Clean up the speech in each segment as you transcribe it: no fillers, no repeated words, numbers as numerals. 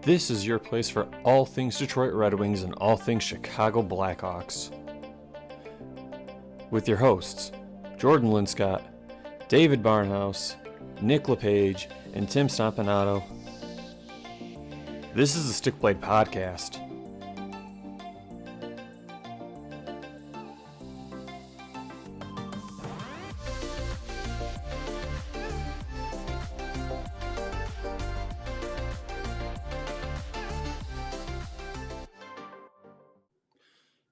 This is your place for all things Detroit Red Wings and all things Chicago Blackhawks. With your hosts, Jordan Linscott, David Barnhouse, Nick LePage, and Tim Stompanato. This is the Stick Blade Podcast.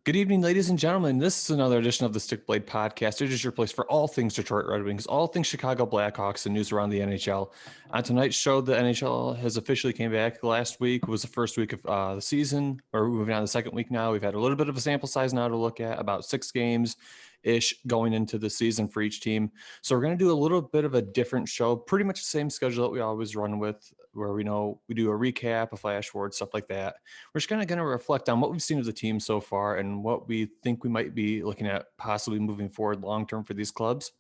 Good evening, ladies and gentlemen. This is another edition of the Stick Blade Podcast. It is your place for all things Detroit Red Wings, all things Chicago Blackhawks, and news around the NHL. On tonight's show, the NHL has officially came back. Last week was the first week of the season, or we're moving on to the second week now. We've had a little bit of a sample size now to look at, about 6 games-ish going into the season for each team. So we're going to do a little bit of a different show, pretty much the same schedule that we always run with, where we do a recap, a flash forward, stuff like that. We're just kind of going to reflect on what we've seen of the team so far and what we think we might be looking at possibly moving forward long-term for these clubs.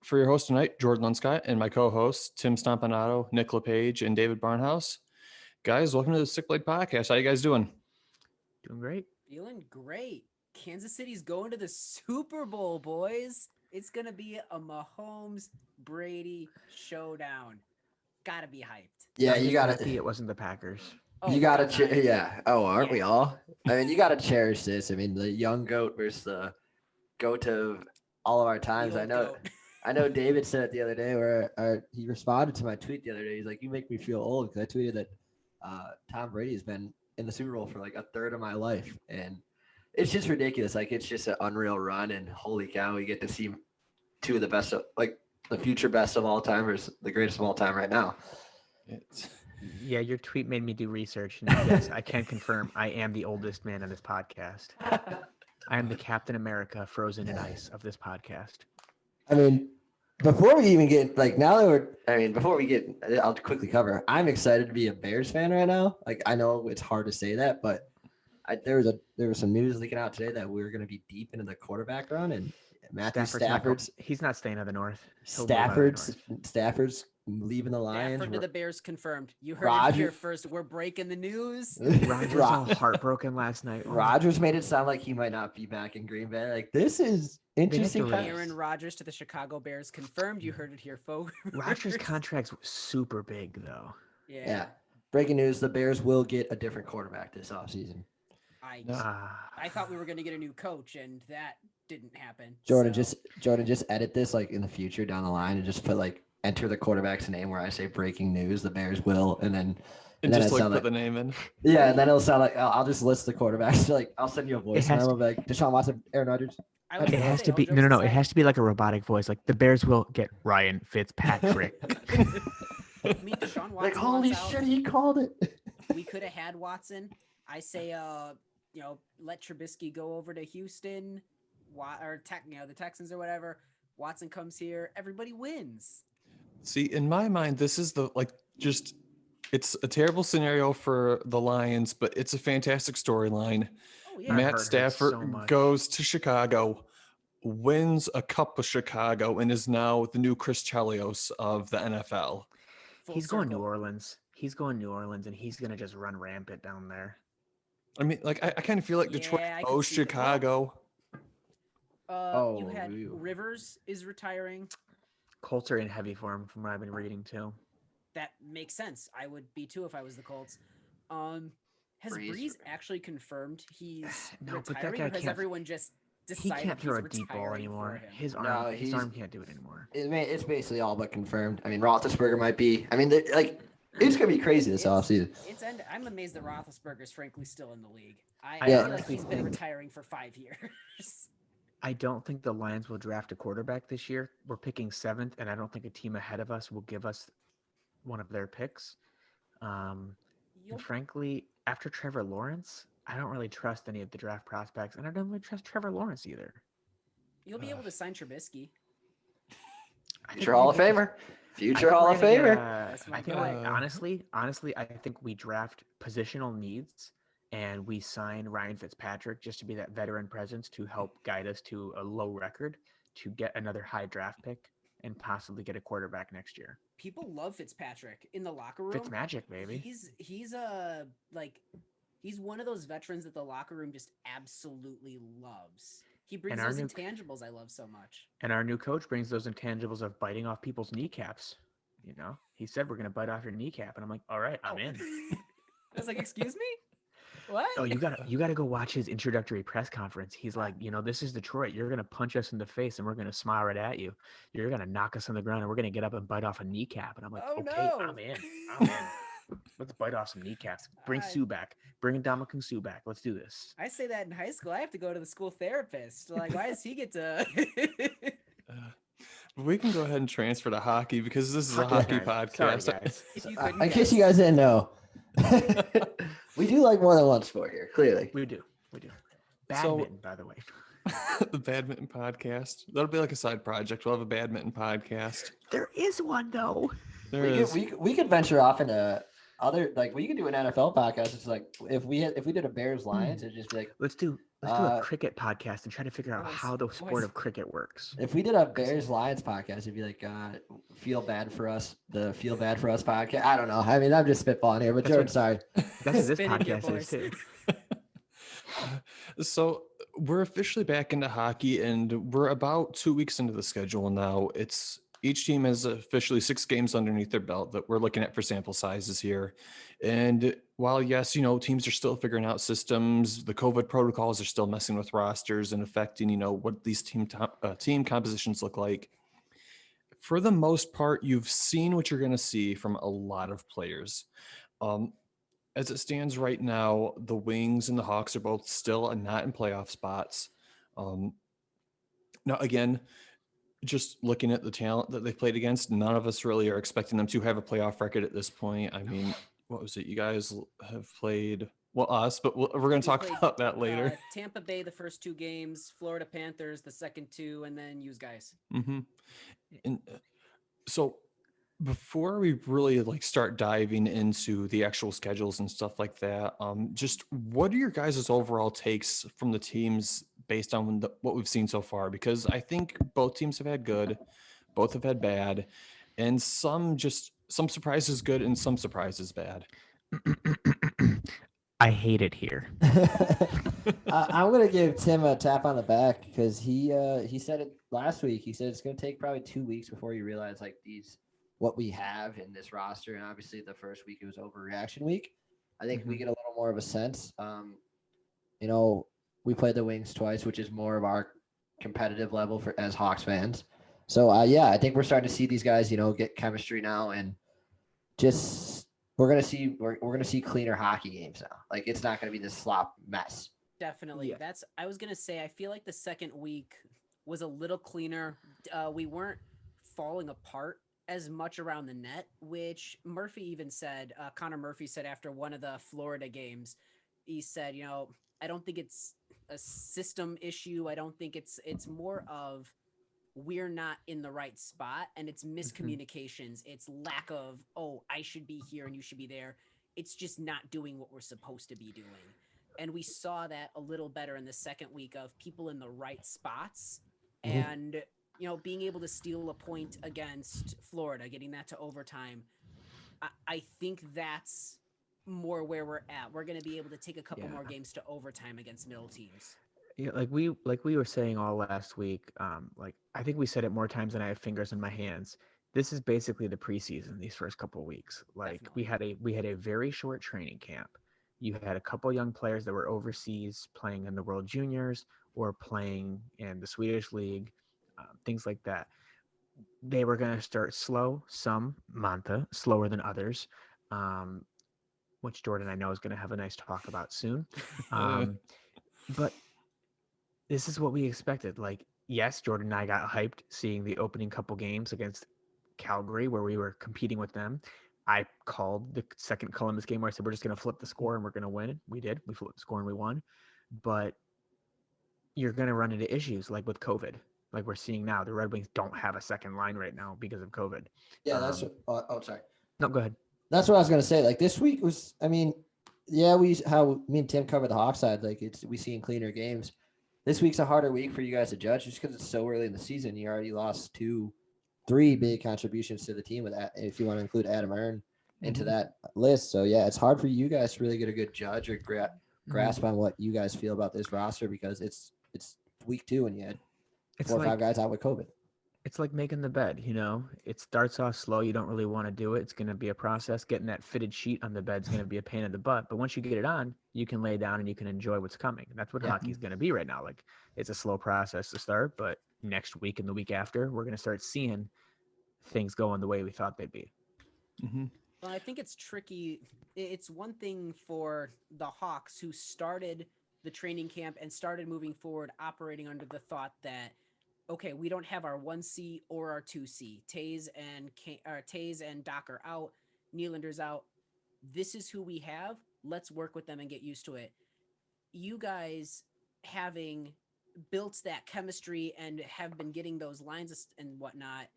For your host tonight, Jordan Linscott, and my co-hosts, Tim Stompanato, Nick LePage, and David Barnhouse. Guys, welcome to the Stick Blade Podcast. How you guys doing? Doing great. Feeling great. Kansas City's going to the Super Bowl, boys. It's going to be a Mahomes-Brady showdown. Gotta be hyped. Yeah, you gotta. It wasn't the Packers. You gotta. Yeah. Oh, aren't we all? I mean, you gotta cherish this. I mean, the young goat versus the goat of all of our times. I know. David said it the other day where he responded to my tweet the other day. He's like, "You make me feel old," because I tweeted that Tom Brady has been in the Super Bowl for like a third of my life, and it's just ridiculous. Like, it's just an unreal run, and holy cow, we get to see two of the best of the future best of all time versus the greatest of all time right now. Yeah, your tweet made me do research, and yes, I can confirm I am the oldest man on this podcast. I am the Captain America frozen in ice of this podcast. I mean, before we even get I'll quickly cover. I'm excited to be a Bears fan right now. Like, I know it's hard to say that, but there was some news leaking out today that we were going to be deep into the quarterback run, and Stafford's he's not staying to the north. Stafford's leaving the Lions. Stafford to the Bears confirmed. You heard it here first. We're breaking the news. Rodgers was all heartbroken last night. Rodgers made it sound like he might not be back in Green Bay. Like, this is interesting. Aaron Rodgers to the Chicago Bears confirmed. You heard it here, folks. Rodgers' contract's super big, though. Yeah. Breaking news: the Bears will get a different quarterback this offseason. I thought we were going to get a new coach, and that didn't happen. Jordan, just edit this like in the future down the line and just put like enter the quarterback's name where I say breaking news, the Bears will, and then just like put the name in. Yeah, and then it'll sound like I'll just list the quarterbacks. Like, I'll send you a voice memo like Deshaun Watson, Aaron Rodgers. It has to be no. It has to be like a robotic voice. Like, the Bears will get Ryan Fitzpatrick. Meet Deshaun Watson. Like, holy shit, he called it. We could have had Watson. I say, let Trubisky go over to Houston, the Texans or whatever. Watson comes here. Everybody wins. See, in my mind, this is it's a terrible scenario for the Lions, but it's a fantastic storyline. Oh, yeah. Matt Stafford goes to Chicago, wins a cup with Chicago, and is now the new Chris Chelios of the NFL. He's going New Orleans. He's going New Orleans, and he's going to just run rampant down there. I mean, like, I kind of feel like Detroit owes Chicago. You had Rivers is retiring. Colts are in heavy form from what I've been reading too. That makes sense. I would be too if I was the Colts. Has Breeze actually confirmed he's retiring, or has everyone just decided he can't throw a deep ball anymore? His arm can't do it anymore. It's basically all but confirmed. I mean, Roethlisberger might be. I mean, it's gonna be crazy this offseason. I'm amazed that Roethlisberger's frankly still in the league. I feel like he's been retiring for 5 years. I don't think the Lions will draft a quarterback this year. We're picking 7th, and I don't think a team ahead of us will give us one of their picks. And frankly, after Trevor Lawrence, I don't really trust any of the draft prospects, and I don't really trust Trevor Lawrence either. You'll be able to sign Trubisky. Future Hall of Famer. Future Hall of Famer. I think, honestly, I think we draft positional needs and we sign Ryan Fitzpatrick just to be that veteran presence to help guide us to a low record to get another high draft pick. and possibly get a quarterback next year. People love Fitzpatrick in the locker room. Fitzmagic, baby. He's one of those veterans that the locker room just absolutely loves. He brings those intangibles I love so much. And our new coach brings those intangibles of biting off people's kneecaps. You know, he said, we're going to bite off your kneecap. And I'm like, all right, I'm in. I was like, excuse me? What? Oh, you gotta go watch his introductory press conference. He's like, this is Detroit. You're going to punch us in the face and we're going to smile right at you. You're going to knock us on the ground and we're going to get up and bite off a kneecap. And I'm like, okay, no. I'm in. Let's bite off some kneecaps. Bring Sue back. Bring Ndamukong Suh back. Let's do this. I say that in high school. I have to go to the school therapist. Like, why does he get to? We can go ahead and transfer to hockey because this is a hockey podcast. Sorry, guys. In case you guys didn't know, we do like more than one sport here. Clearly, we do. Badminton, by the way. The badminton podcast. That'll be like a side project. We'll have a badminton podcast. There is one though. We could venture off into other, like, we could do an NFL podcast. It's like if we did a Bears Lions, it'd just be like, let's do a cricket podcast and try to figure out how the sport of cricket works. If we did a Bears Lions podcast, it'd be like feel bad for us podcast. I don't know. I mean, I'm just spitballing here, but Jordan, sorry. That's what this podcast is too. So we're officially back into hockey, and we're about 2 weeks into the schedule now. Each team has officially 6 games underneath their belt that we're looking at for sample sizes here. And while, yes, teams are still figuring out systems, the COVID protocols are still messing with rosters and affecting, what these team compositions look like. For the most part, you've seen what you're going to see from a lot of players. As it stands right now, the Wings and the Hawks are both still not in playoff spots. Now, again, just looking at the talent that they've played against, none of us really are expecting them to have a playoff record at this point. I mean, what was it? You guys have played, us, but we're going to talk about that later. Tampa Bay, the first 2 games, Florida Panthers, the second 2, and then you guys. Mm-hmm. And so before we really start diving into the actual schedules and stuff like that, just what are your guys' overall takes from the teams based on what we've seen so far? Because I think both teams have had good, both have had bad, and some surprises good and some surprises bad. I hate it here. I'm gonna give Tim a tap on the back because he said it last week. He said it's gonna take probably 2 weeks before you realize what we have in this roster, and obviously the first week it was overreaction week. I think we get a little more of a sense. We played the Wings twice, which is more of our competitive level as Hawks fans. So I think we're starting to see these guys, get chemistry now, and just we're gonna see cleaner hockey games now. Like, it's not gonna be this slop mess. Definitely. Yeah. I was gonna say, I feel like the second week was a little cleaner. We weren't falling apart as much around the net, which Murphy even said, Connor Murphy said after one of the Florida games, he said, I don't think it's a system issue. I don't think it's more of we're not in the right spot, and it's miscommunications. It's lack of, I should be here and you should be there. It's just not doing what we're supposed to be doing. And we saw that a little better in the second week of people in the right spots and, being able to steal a point against Florida, getting that to overtime. I think that's more where we're at. We're going to be able to take a couple more games to overtime against middle teams. Yeah, like we were saying all last week. I think we said it more times than I have fingers in my hands. This is basically the preseason. These first couple of weeks, we had a very short training camp. You had a couple young players that were overseas playing in the World Juniors or playing in the Swedish League, things like that. They were going to start slow. Some Manta slower than others. Which Jordan I know is going to have a nice talk about soon. But this is what we expected. Yes, Jordan and I got hyped seeing the opening couple games against Calgary where we were competing with them. I called the second Columbus game where I said, we're just going to flip the score and we're going to win. We did. We flipped the score and we won. But you're going to run into issues like with COVID. Like we're seeing now, the Red Wings don't have a second line right now because of COVID. Yeah, that's sorry. No, go ahead. That's what I was going to say. This week was, me and Tim covered the Hawks side. We see in cleaner games. This week's a harder week for you guys to judge just because it's so early in the season. You already lost 2 3 big contributions to the team with that, if you want to include Adam Ern into Mm-hmm. that list. So yeah, it's hard for you guys to really get a good judge or grasp on what you guys feel about this roster because it's week 2 and you had It's 4 or 5 like guys out with COVID. it's like making the bed, you know. It starts off slow. You don't really want to do it. It's going to be a process. Getting that fitted sheet on the bed is going to be a pain in the butt. But once you get it on, you can lay down and you can enjoy what's coming. That's what Yeah. hockey's going to be right now. Like it's a slow process to start, but next week and the week after, we're going to start seeing things going the way we thought they'd be. Mm-hmm. Well, I think it's tricky. It's one thing for the Hawks who started the training camp and started moving forward, operating under the thought that, okay, we don't have our 1C or our 2C. Taze and Doc are out. Nylander's out. This is who we have. Let's work with them and get used to it. You guys having built that chemistry and have been getting those lines and whatnot,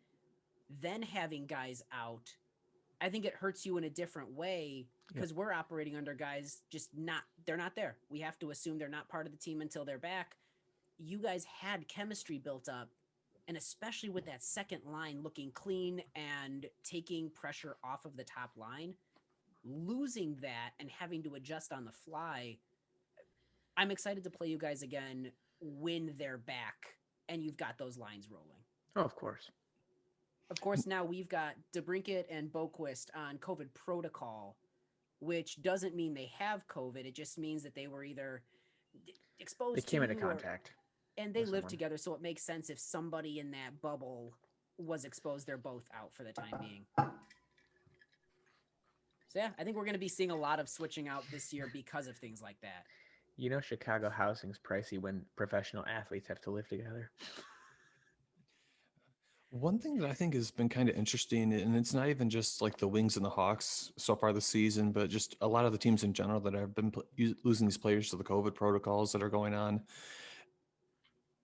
then having guys out, I think it hurts you in a different way because we're operating under guys they're not there. We have to assume they're not part of the team until they're back. You guys had chemistry built up, and especially with that second line looking clean and taking pressure off of the top line, losing that and having to adjust on the fly. I'm excited to play you guys again when they're back and you've got those lines rolling. Oh, of course. Of course, now we've got DeBrincat and Boquist on COVID protocol, which doesn't mean they have COVID. It just means that they were either exposed They came to into contact. and they with live someone. together, so it makes sense if somebody in that bubble was exposed, they're both out for the time being. So yeah, I think we're going to be seeing a lot of switching out this year because of things like that. You know, Chicago housing's pricey when professional athletes have to live together. One thing that I think has been kind of interesting, and it's not even just like the Wings and the Hawks so far this season, but just a lot of the teams in general that have been losing these players to the COVID protocols that are going on.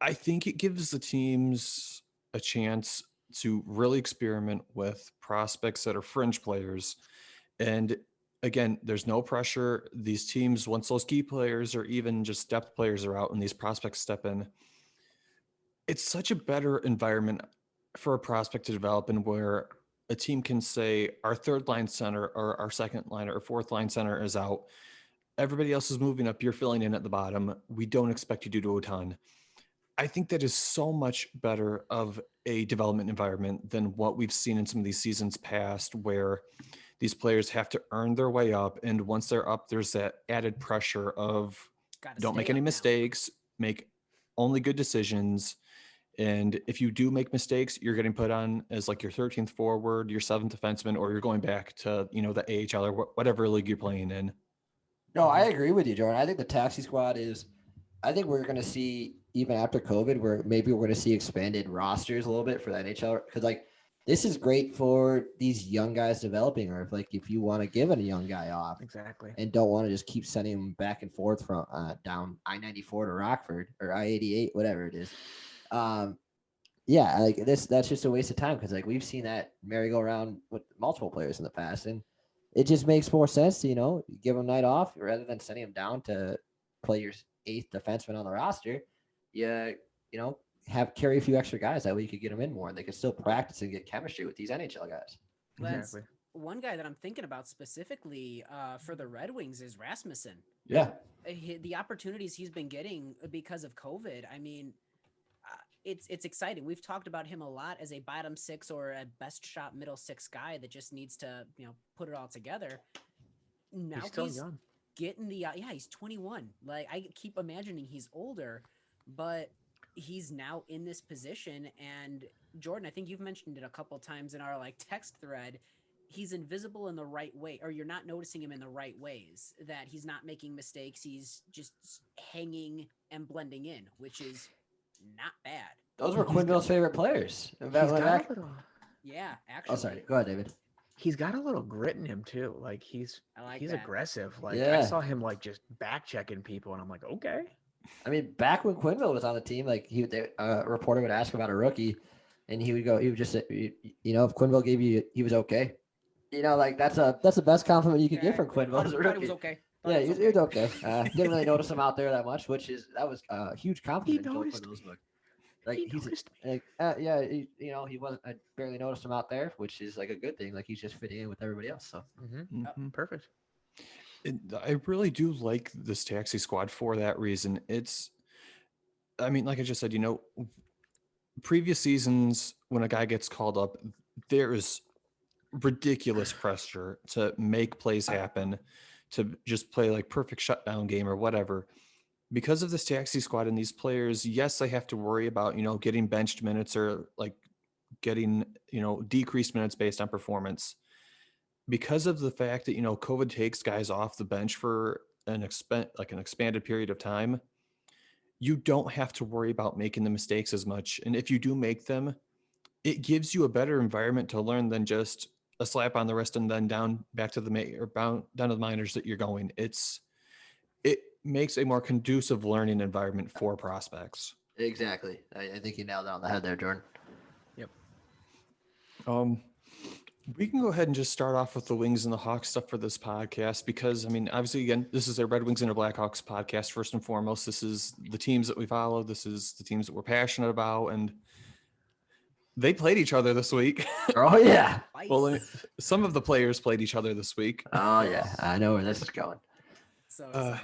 I think it gives the teams a chance to really experiment with prospects that are fringe players. And again, there's no pressure. These teams, once those key players or even just depth players are out and these prospects step in, it's such a better environment for a prospect to develop in where a team can say our third line center or our second line or fourth line center is out. Everybody else is moving up. You're filling in at the bottom. We don't expect you to do a ton. I think that is so much better of a development environment than what we've seen in some of these seasons past where these players have to earn their way up. And once they're up, there's that added pressure of don't make any mistakes, make only good decisions. And if you do make mistakes, you're getting put on as like your 13th forward, your 7th defenseman, or you're going back to, the AHL or whatever league you're playing in. No, I agree with you, Jordan. I think the taxi squad I think we're going to see, even after COVID, where maybe we're going to see expanded rosters a little bit for the NHL. Because, this is great for these young guys developing, or if you want to give a young guy off. Exactly. And don't want to just keep sending him back and forth from down I-94 to Rockford or I-88, whatever it is. Yeah, that's just a waste of time because we've seen that merry-go-round with multiple players in the past, and it just makes more sense to give them night off rather than sending them down to play your 8th defenseman on the roster. Have carry a few extra guys that way you could get them in more, and they can still practice and get chemistry with these NHL guys. Exactly. One guy that I'm thinking about specifically for the Red Wings is Rasmussen. Yeah, the opportunities he's been getting because of COVID. I mean, it's exciting. We've talked about him a lot as a bottom 6 or a best shot middle 6 guy that just needs to put it all together. Now he's still young. Getting he's 21. I keep imagining he's older, but he's now in this position. And Jordan, I think you've mentioned it a couple times in our text thread. He's invisible in the right way, or you're not noticing him in the right ways, that he's not making mistakes. He's just hanging and blending in, which is not bad. Those were Quenneville's favorite players. Yeah, actually. Oh, sorry. Go ahead, David. He's got a little grit in him too. He's that. aggressive. I saw him just back checking people, and I'm like, okay. I mean, back when Quenneville was on the team, a reporter would ask about a rookie, and he would just say, if Quenneville gave you, he was okay. That's the best compliment you could get from Quenneville as a rookie. He was okay. Yeah, he was okay. Didn't really notice him out there that much, that was a huge compliment. Like He he's noticed me. like yeah, he wasn't. I barely noticed him out there, which is like a good thing. Like he's just fitting in with everybody else. So Perfect. I really do like this taxi squad for that reason. I mean, like I just said, previous seasons when a guy gets called up, there is ridiculous pressure to make plays happen, to just play like perfect shutdown game or whatever. Because of this taxi squad and these players, yes, they have to worry about, getting benched minutes or like getting, decreased minutes based on performance. Because of the fact that, COVID takes guys off the bench for an expanded period of time, you don't have to worry about making the mistakes as much. And if you do make them, it gives you a better environment to learn than just a slap on the wrist and then down back to down to the minors that you're going. It makes a more conducive learning environment for prospects. exactly. I think you nailed it on the head there, Jordan. Yep. We can go ahead and just start off with the Wings and the Hawks stuff for this podcast because, I mean, obviously, again, this is a Red Wings and a Blackhawks podcast. First and foremost, this is the teams that we follow. This is the teams that we're passionate about, and they played each other this week. Oh yeah. Well, some of the players played each other this week. Oh yeah. I know where this is going. So excited.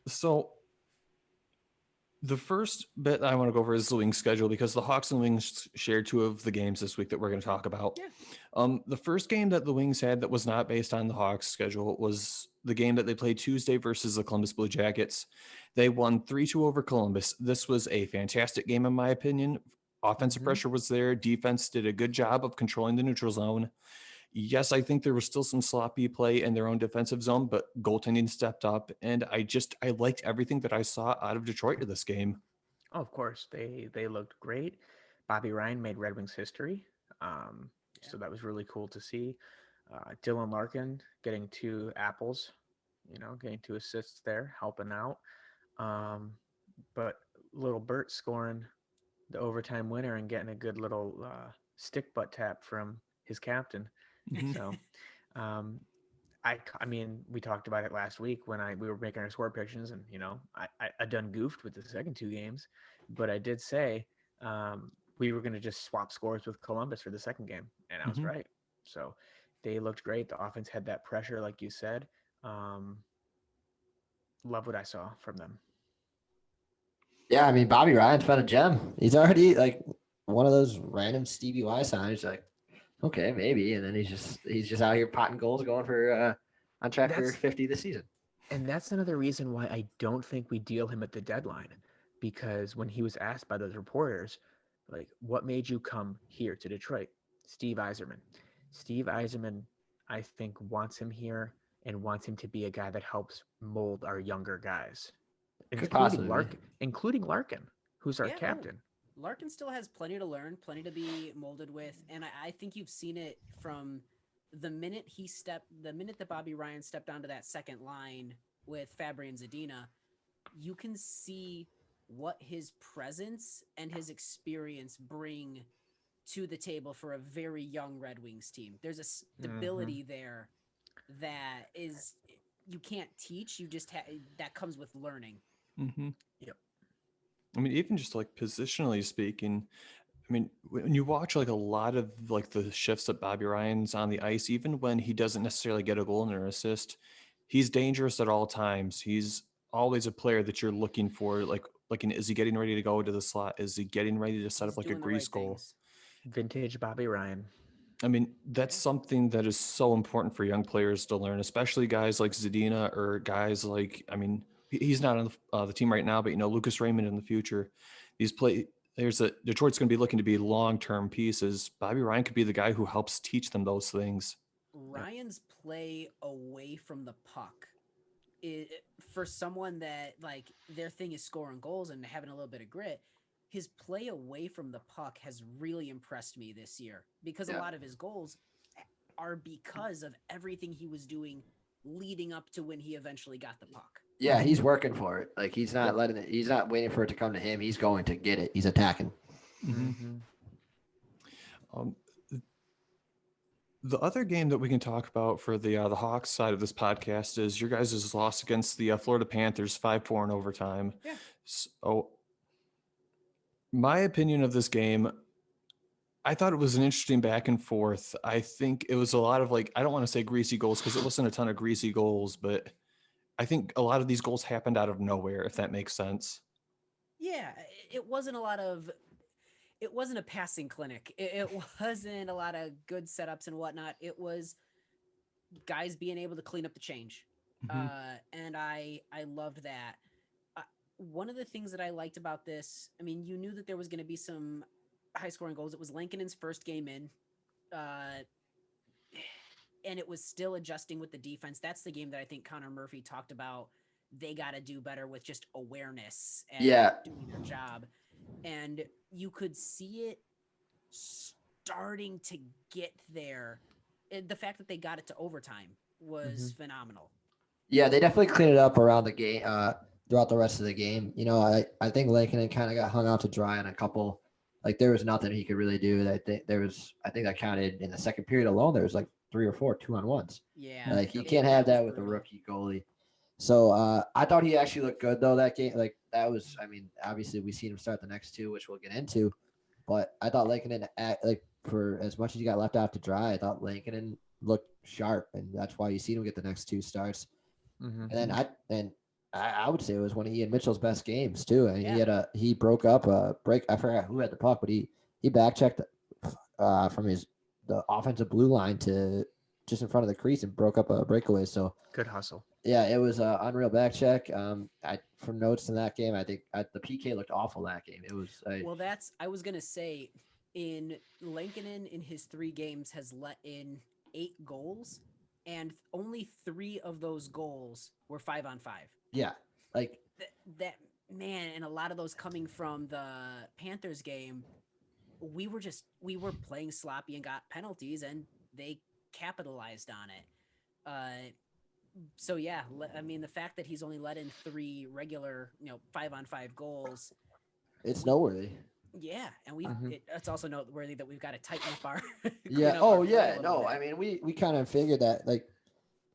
So the first bit I want to go over is the Wings schedule because the Hawks and Wings shared two of the games this week that we're going to talk about. Yeah. The first game that the Wings had that was not based on the Hawks schedule was the game that they played Tuesday versus the Columbus Blue Jackets. They won 3-2 over Columbus. This was a fantastic game, in my opinion. Offensive pressure was there. Defense did a good job of controlling the neutral zone. Yes, I think there was still some sloppy play in their own defensive zone, but goaltending stepped up. And I liked everything that I saw out of Detroit in this game. Oh, of course, they looked great. Bobby Ryan made Red Wings history, so that was really cool to see. Dylan Larkin getting 2 apples, getting 2 assists there, helping out. But little Bert scoring the overtime winner and getting a good little stick butt tap from his captain. So, I mean, we talked about it last week when we were making our score predictions, and I done goofed with the second 2 games, but I did say we were going to just swap scores with Columbus for the second game, and I was right. So they looked great. The offense had that pressure, like you said. Love what I saw from them. Yeah, I mean Bobby Ryan's been a gem. He's already like one of those random Stevie Y signs. Like, okay, maybe, and then he's just out here potting goals, going for on track for 50 this season. And that's another reason why I don't think we deal him at the deadline, because when he was asked by those reporters, like, what made you come here to Detroit? Steve Yzerman. Steve Yzerman, I think, wants him here and wants him to be a guy that helps mold our younger guys, including Larkin, who's our captain. Larkin still has plenty to learn, plenty to be molded with, and I think you've seen it from the minute that Bobby Ryan stepped onto that second line with Fabry and Zadina. You can see what his presence and his experience bring to the table for a very young Red Wings team. There's a stability there that is you can't teach. You just that comes with learning. Yep. I mean, even just like positionally speaking, I mean, when you watch like a lot of like the shifts that Bobby Ryan's on the ice, even when he doesn't necessarily get a goal and an assist, he's dangerous at all times. He's always a player that you're looking for. Like, is he getting ready to go to the slot? Is he getting ready to set up like a grease goal? Vintage Bobby Ryan. I mean, that's something that is so important for young players to learn, especially guys like Zadina or guys like, I mean, he's not on the team right now, but Lucas Raymond in the future. Detroit's going to be looking to be long-term pieces. Bobby Ryan could be the guy who helps teach them those things. Ryan's play away from the puck, for someone that like their thing is scoring goals and having a little bit of grit, his play away from the puck has really impressed me this year, because a lot of his goals are because of everything he was doing leading up to when he eventually got the puck. Yeah, he's working for it. Like, he's not letting it. He's not waiting for it to come to him. He's going to get it. He's attacking. The other game that we can talk about for the Hawks side of this podcast is your guys' loss against the Florida Panthers, 5-4 in overtime. Yeah. So My opinion of this game, I thought it was an interesting back and forth. I think it was a lot of like, I don't want to say greasy goals because it wasn't a ton of greasy goals, but I think a lot of these goals happened out of nowhere, if that makes sense. Yeah, it wasn't a lot of. It wasn't a passing clinic. It wasn't a lot of good setups and whatnot. It was guys being able to clean up the change, Mhm. and I loved that. One of the things that I liked about this, I mean, you knew that there was going to be some high scoring goals. It was Lankinen's first game in, uh, and it was still adjusting with the defense. That's the game that I think Connor Murphy talked about. They got to do better with just awareness and Yeah. doing their job. And you could see it starting to get there. And the fact that they got it to overtime was phenomenal. Yeah, they definitely cleaned it up around the game, throughout the rest of the game. You know, I think Laine kind of got hung out to dry on a couple. Like there was nothing he could really do. I think that counted in the second period alone. There was like 3 or 4 2-on-1s. Yeah. Like you can't have that with a rookie goalie. So I thought he actually looked good though that game. Like that was, I mean, obviously we seen him start the next 2, which we'll get into. But I thought Lankinen, like for as much as he got left out to dry, I thought Lankinen looked sharp, and that's why you seen him get the next 2 starts. And then I would say it was one of Ian Mitchell's best games too. And he broke up a break. I forgot who had the puck, but he back checked from the offensive blue line to just in front of the crease and broke up a breakaway. So Good hustle. yeah, it was an unreal back check. From notes in that game, I think the PK looked awful that game. It was well, I was gonna say, in Lankinen in his 3 games has let in 8 goals, and only 3 of those goals were 5-on-5. yeah, like that man, and a lot of those coming from the Panthers game. We were playing sloppy and got penalties, and they capitalized on it. So yeah, I mean, the fact that he's only let in 3 regular, 5-on-5 goals, it's noteworthy. Yeah, and it's also noteworthy that we've got to tighten up our. Yeah. Oh yeah. No, I mean we kind of figured that like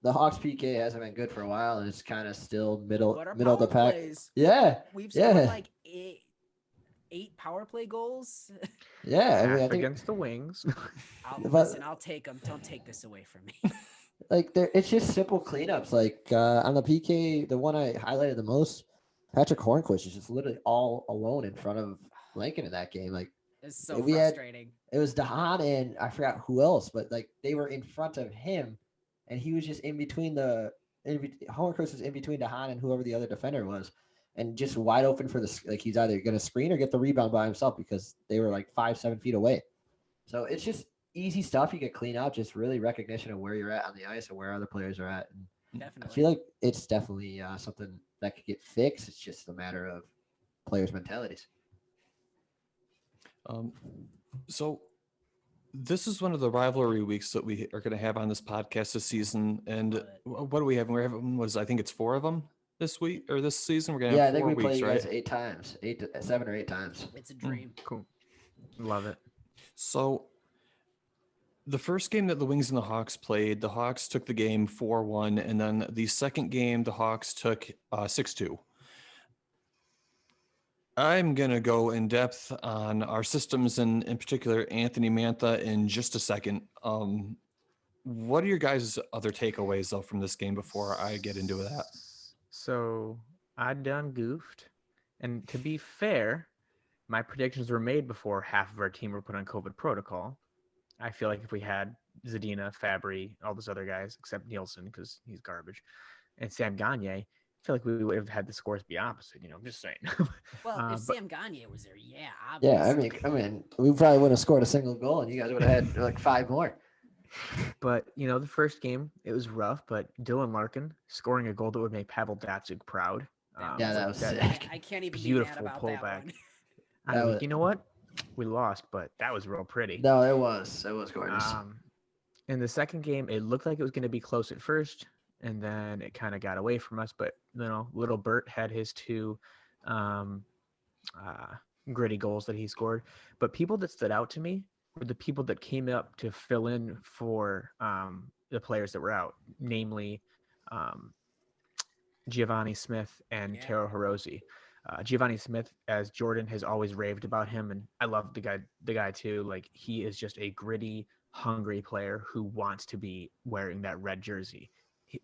the Hawks PK hasn't been good for a while, and it's kind of still middle of the pack. Yeah. We've scored like 8 power play goals. Yeah, I mean, I think against the Wings. Listen, I'll take them. Don't take this away from me. Like it's just simple cleanups. Like on the PK, the one I highlighted the most, Patrick Hornquist is just literally all alone in front of Lincoln in that game. Like it's so frustrating. It was DeHaan and I forgot who else, but like they were in front of him, and he was just in between Hornquist was in between DeHaan and whoever the other defender was, and just wide open for like he's either going to screen or get the rebound by himself because they were like 5-7 feet away. So it's just easy stuff you can clean up, just really recognition of where you're at on the ice and where other players are at. And definitely. I feel like it's definitely something that could get fixed. It's just a matter of players' mentalities. So this is one of the rivalry weeks that we are going to have on this podcast this season. And what do we have? We're having, I think it's 4 of them this week or this season. We're going to have 4 weeks, right? Yeah, I think we play you guys 8 times, 7 or 8 times. It's a dream. Cool. Love it. So the first game that the Wings and the Hawks played, the Hawks took the game 4-1. And then the second game, the Hawks took 6-2. I'm going to go in depth on our systems and in particular Anthony Mantha in just a second. What are your guys' other takeaways though from this game before I get into that? So I done goofed. And to be fair, my predictions were made before half of our team were put on COVID protocol. I feel like if we had Zadina, Fabry, all those other guys, except Nielsen because he's garbage, and Sam Gagne, I feel like we would have had the scores be opposite. I'm just saying. Well, if Sam Gagne was there, obviously. Yeah, I mean, we probably wouldn't have scored a single goal, and you guys would have had like 5 more. But the first game it was rough, but Dylan Larkin scoring a goal that would make Pavel Datsyuk proud. That was sick. I can't even Beautiful be mad about pullback. that one. I mean, you know what? We lost, but that was real pretty. No, it was gorgeous. In the second game, it looked like it was going to be close at first, and then it kind of got away from us. But little Bert had his 2 gritty goals that he scored. But people that stood out to me were the people that came up to fill in for the players that were out, namely Giovanni Smith and Taro Hirose. Giovanni Smith, as Jordan has always raved about him, and I love the guy too. Like, he is just a gritty, hungry player who wants to be wearing that red jersey.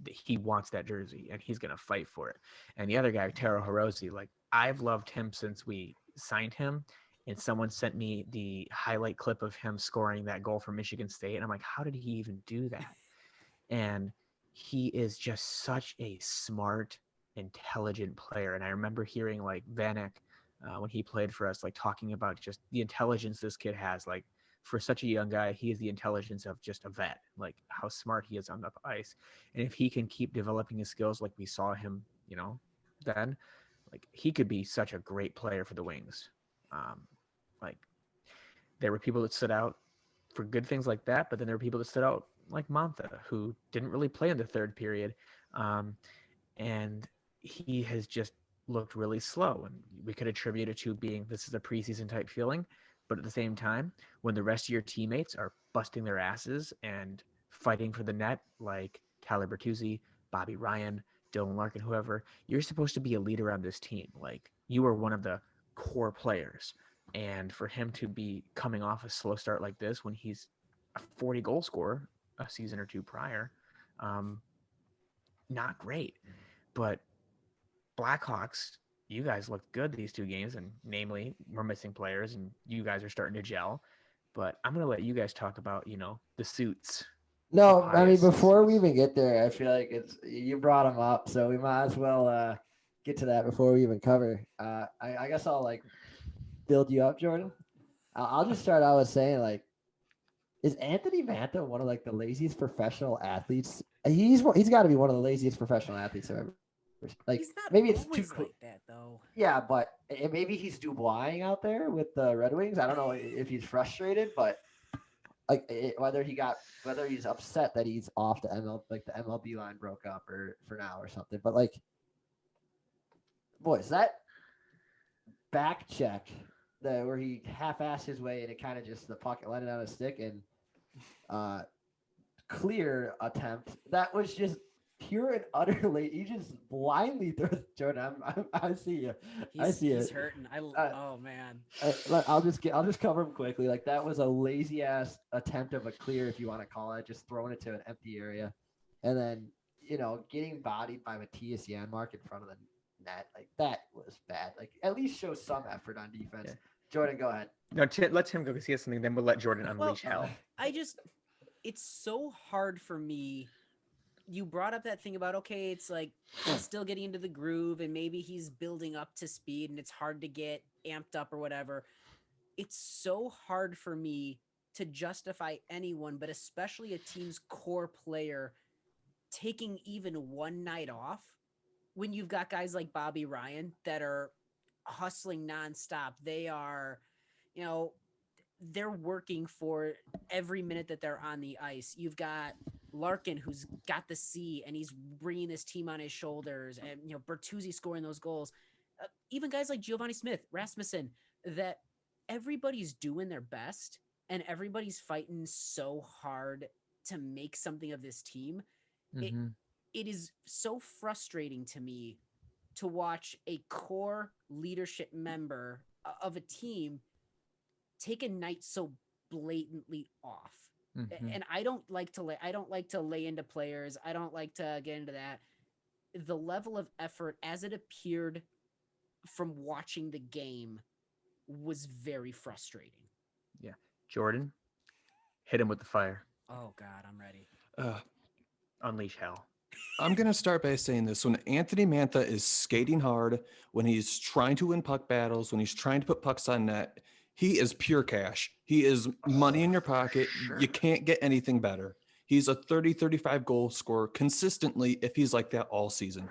He wants that jersey, and he's gonna fight for it. And the other guy, Taro Hirose, like, I've loved him since we signed him. And someone sent me the highlight clip of him scoring that goal for Michigan State, and I'm like, how did he even do that? And he is just such a smart, intelligent player. And I remember hearing like Vanek when he played for us, like talking about just the intelligence this kid has. Like, for such a young guy, he is the intelligence of just a vet, like how smart he is on the ice. And if he can keep developing his skills like we saw him, then like he could be such a great player for the Wings. Like, there were people that stood out for good things like that, but then there were people that stood out like Mantha, who didn't really play in the third period. And he has just looked really slow. And we could attribute it to being this is a preseason type feeling. But at the same time, when the rest of your teammates are busting their asses and fighting for the net, like Tyler Bertuzzi, Bobby Ryan, Dylan Larkin, whoever, you're supposed to be a leader on this team. Like, you are one of the core players. And for him to be coming off a slow start like this when he's a 40 goal scorer a season or two prior, not great. But Blackhawks, you guys looked good these two games, and namely, we're missing players, and you guys are starting to gel. But I'm going to let you guys talk about, the suits. No, I mean, before we even get there, I feel like you brought them up, so we might as well get to that before we even cover. I guess I'll like build you up, Jordan. I'll just start out with saying, like, is Anthony Mantha one of like the laziest professional athletes? He's got to be one of the laziest professional athletes I've ever. Like, he's not maybe it's always too like that though. Yeah, but maybe he's Dubois out there with the Red Wings. I don't know if he's frustrated, but like whether he's upset that he's off the MLB line broke up or for now or something. But like, boys, that back check where he half-assed his way and it kind of just the puck landed on his stick and clear attempt that was just pure and utter late. He just blindly throws Jordan. I see you. He's hurting. Oh man. I'll just cover him quickly. Like, that was a lazy ass attempt of a clear, if you want to call it, just throwing it to an empty area, and then getting bodied by Matthias Janmark in front of the net. Like, that was bad. Like, at least show some effort on defense. Yeah. Jordan, go ahead. No, let Tim go because he has something. Then we'll let Jordan unleash hell. It's so hard for me. You brought up that thing about, okay, it's like he's still getting into the groove and maybe he's building up to speed and it's hard to get amped up or whatever. It's so hard for me to justify anyone, but especially a team's core player, taking even one night off when you've got guys like Bobby Ryan that are hustling nonstop. They are, they're working for every minute that they're on the ice. You've got Larkin, who's got the C and he's bringing this team on his shoulders, and Bertuzzi scoring those goals. Even guys like Giovanni Smith, Rasmussen, that everybody's doing their best and everybody's fighting so hard to make something of this team. Mm-hmm. It is so frustrating to me to watch a core leadership member of a team take a night so blatantly off. Mm-hmm. And I don't like to lay into players. I don't like to get into that. The level of effort as it appeared from watching the game was very frustrating. Yeah. Jordan, hit him with the fire. Oh God, I'm ready. Unleash hell. I'm going to start by saying this. When Anthony Mantha is skating hard, when he's trying to win puck battles, when he's trying to put pucks on net, he is pure cash. He is money in your pocket. Sure. You can't get anything better. He's a 30, 35 goal scorer consistently if he's like that all season.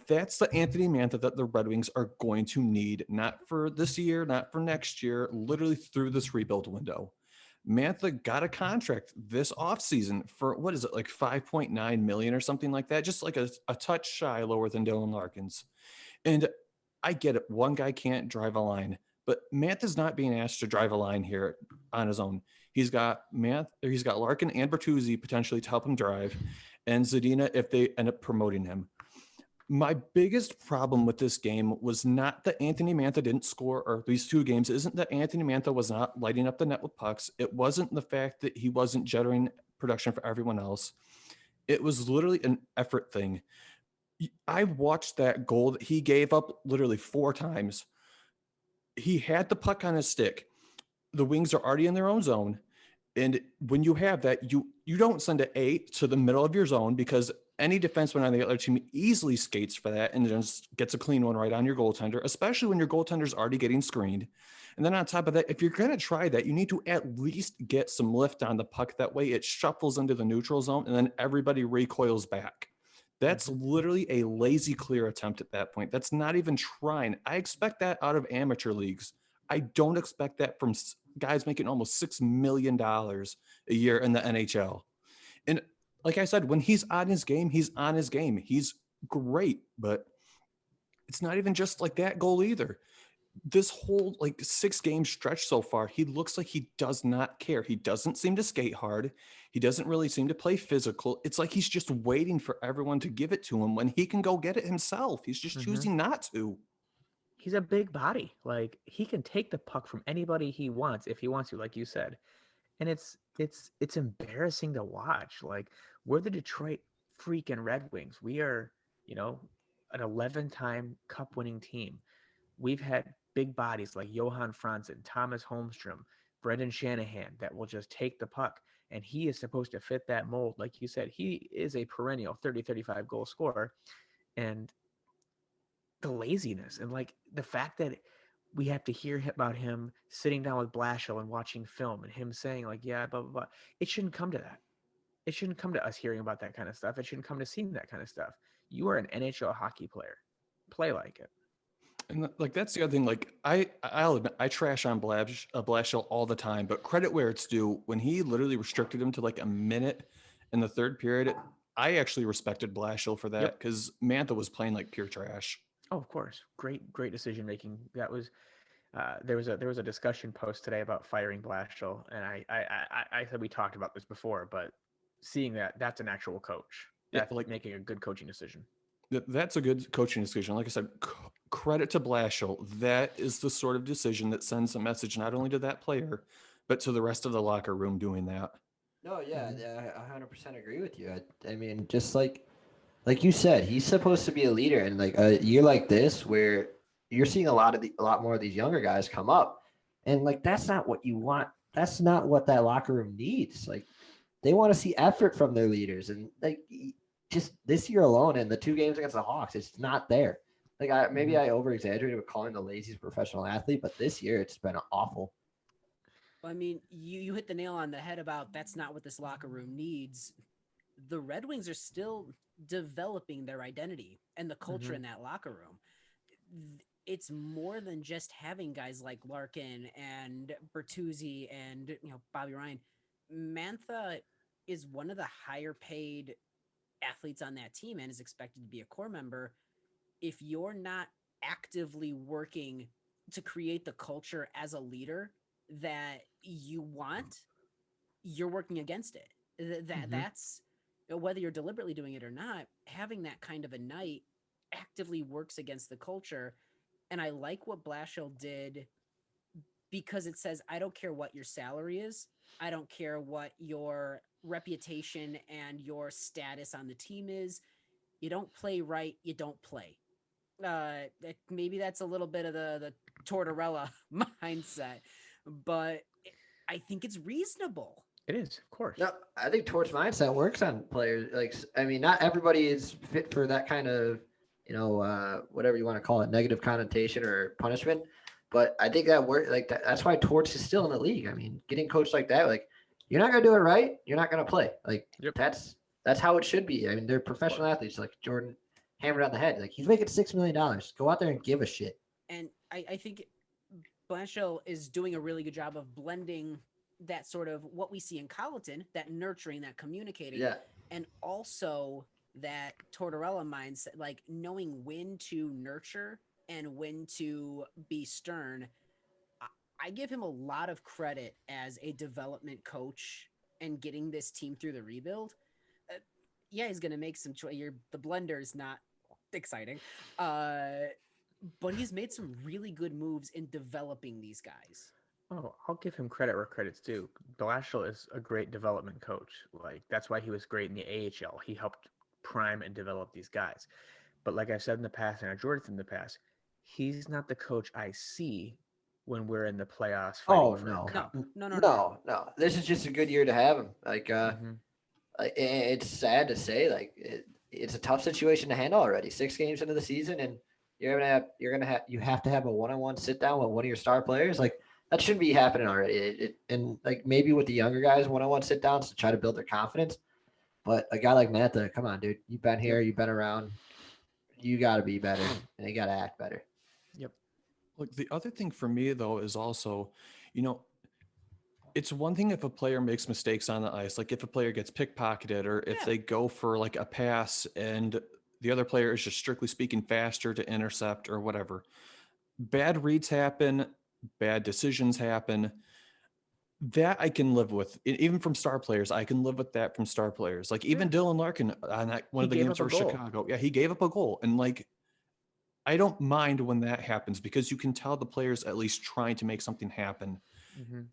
That's the Anthony Mantha that the Red Wings are going to need, not for this year, not for next year, literally through this rebuild window. Mantha got a contract this offseason for, what is it, like $5.9 million or something like that, just like a touch shy lower than Dylan Larkin's. And I get it. One guy can't drive a line. But Mantha's not being asked to drive a line here on his own. He's got Larkin and Bertuzzi potentially to help him drive, and Zadina if they end up promoting him. My biggest problem with this game was not that Anthony Mantha didn't score, or these two games. It isn't that Anthony Mantha was not lighting up the net with pucks. It wasn't the fact that he wasn't generating production for everyone else. It was literally an effort thing. I watched that goal that he gave up literally 4 times. He had the puck on his stick. The wings are already in their own zone. And when you have that, you don't send an 8 to the middle of your zone, because any defenseman on the other team easily skates for that and just gets a clean one right on your goaltender, especially when your goaltender's already getting screened. And then on top of that, if you're going to try that, you need to at least get some lift on the puck. That way it shuffles into the neutral zone and then everybody recoils back. That's literally a lazy clear attempt at that point. That's not even trying. I expect that out of amateur leagues. I don't expect that from guys making almost $6 million a year in the NHL. And like I said, when he's on his game, he's on his game. He's great, but it's not even just like that goal either. This whole 6-game stretch so far, he looks like he does not care. He doesn't seem to skate hard. He doesn't really seem to play physical. It's like he's just waiting for everyone to give it to him when he can go get it himself. He's just choosing not to. He's a big body. Like, he can take the puck from anybody he wants if he wants to, like you said. And it's embarrassing to watch. Like, we're the Detroit freaking Red Wings. We are, an 11-time cup winning team. We've had big bodies like Johan Franzen, Thomas Holmstrom, Brendan Shanahan that will just take the puck. And he is supposed to fit that mold. Like you said, he is a perennial 30, 35 goal scorer. And the laziness and the fact that we have to hear about him sitting down with Blashill and watching film and him saying yeah, blah, blah, blah. It shouldn't come to that. It shouldn't come to us hearing about that kind of stuff. It shouldn't come to seeing that kind of stuff. You are an NHL hockey player. Play like it. And that's the other thing. I'll admit, I trash on Blashill all the time, but credit where it's due. When he literally restricted him to a minute in the third period, I actually respected Blashill for that, because Mantha was playing like pure trash. Oh, of course. Great decision making. That was there was a discussion post today about firing Blashill, and I said we talked about this before, but seeing that's an actual coach. That's making a good coaching decision. That's a good coaching decision. Like I said, credit to Blashill. That is the sort of decision that sends a message not only to that player, but to the rest of the locker room doing that. No, yeah, I 100% agree with you. I mean, just like you said, he's supposed to be a leader, and a year like this where you're seeing a lot more of these younger guys come up, and that's not what you want. That's not what that locker room needs. They want to see effort from their leaders, and just this year alone, and the 2 games against the Hawks, it's not there. Maybe I over exaggerated with calling the laziest professional athlete, but this year it's been awful. I mean, you hit the nail on the head about that's not what this locker room needs. The Red Wings are still developing their identity and the culture in that locker room. It's more than just having guys like Larkin and Bertuzzi and Bobby Ryan. Mantha is one of the higher paid athletes on that team and is expected to be a core member. If you're not actively working to create the culture as a leader that you want, you're working against it. That's whether you're deliberately doing it or not, having that kind of a night actively works against the culture. And I like what Blashill did, because it says, I don't care what your salary is. I don't care what your reputation and your status on the team is. You don't play right, you don't play. Maybe that's a little bit of the Tortorella mindset, but I think it's reasonable. It is, of course. No, I think Tort's mindset works on players. Not everybody is fit for that kind of, whatever you want to call it, negative connotation or punishment. But I think that works. That's why Torts is still in the league. I mean, getting coached like that, you're not gonna do it right, you're not gonna play. That's how it should be. I mean, they're professional athletes. Like Jordan hammered on the head. He's making $6 million. Go out there and give a shit. And I think Blashill is doing a really good job of blending that sort of what we see in Colleton, that nurturing, that communicating, and also that Tortorella mindset, knowing when to nurture and when to be stern. I give him a lot of credit as a development coach and getting this team through the rebuild. He's going to make some choice. The blender is not exciting. But he's made some really good moves in developing these guys. Oh, I'll give him credit where credit's due. Blashill is a great development coach. Like, that's why he was great in the AHL. He helped prime and develop these guys. But like I've said in the past, and I Jordan in the past, he's not the coach I see when we're in the playoffs fighting Oh for no. a cup. No. This is just a good year to have him. Mhm. It's sad to say, it's a tough situation to handle already. 6 games into the season, and you have to have a one-on-one sit down with one of your star players. Like, that shouldn't be happening already. And like, maybe with the younger guys, one-on-one sit downs to try to build their confidence. But a guy like Manta, come on, dude, you've been here, you've been around, you got to be better, and you got to act better. Yep. Look, the other thing for me though is also, it's one thing if a player makes mistakes on the ice, like if a player gets pickpocketed or if they go for like a pass and the other player is just strictly speaking faster to intercept or whatever. Bad reads happen, bad decisions happen. That I can live with. Even from star players, I can live with that from star players. Like even Dylan Larkin on one of the games for Chicago. Yeah, he gave up a goal. And like, I don't mind when that happens because you can tell the player's at least trying to make something happen.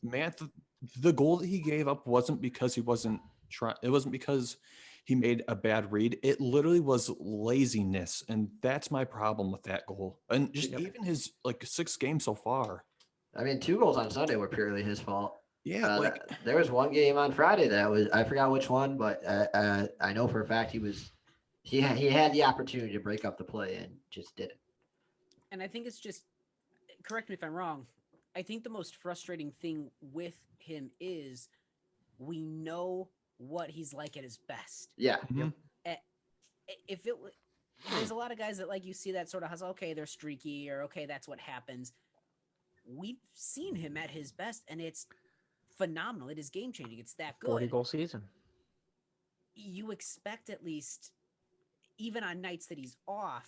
Man, the goal that he gave up wasn't because he wasn't trying. It wasn't because he made a bad read. It literally was laziness, and that's my problem with that goal. And just even his like 6 games so far. I mean, 2 goals on Sunday were purely his fault. Yeah, there was one game on Friday that was, I forgot which one, but I know for a fact he had the opportunity to break up the play and just didn't. And I think it's just, correct me if I'm wrong, I think the most frustrating thing with him is we know what he's like at his best. Yeah. Mm-hmm. If it there's a lot of guys that like you see that sort of hustle, okay, they're streaky or okay, that's what happens. We've seen him at his best and it's phenomenal. It is game changing. It's that good. 40-goal season. You expect at least, even on nights that he's off,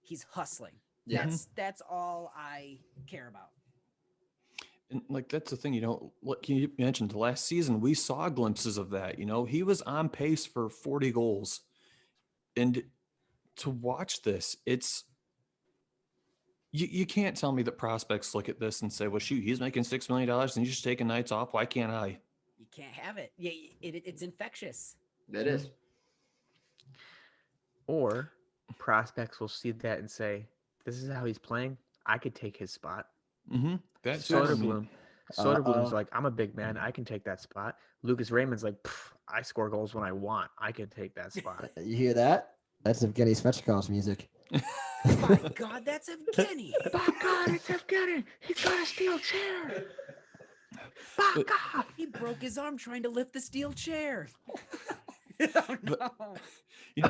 he's hustling. Yeah. That's all I care about. And like that's the thing, like you mentioned the last season, we saw glimpses of that. He was on pace for 40 goals. And to watch this, it's you can't tell me that prospects look at this and say, well, shoot, he's making $6 million and he's just taking nights off. Why can't I? You can't have it. Yeah, it's infectious. It is. Or prospects will see that and say, this is how he's playing. I could take his spot. Mm-hmm. That's Soderblom's like, I'm a big man. I can take that spot. Lucas Raymond's like, I score goals when I want. I can take that spot. You hear that? That's Evgeny Svechnikov's music. My God, that's Evgeny. By God, it's Evgeny. He's got a steel chair. By God. He broke his arm trying to lift the steel chair. Oh, no.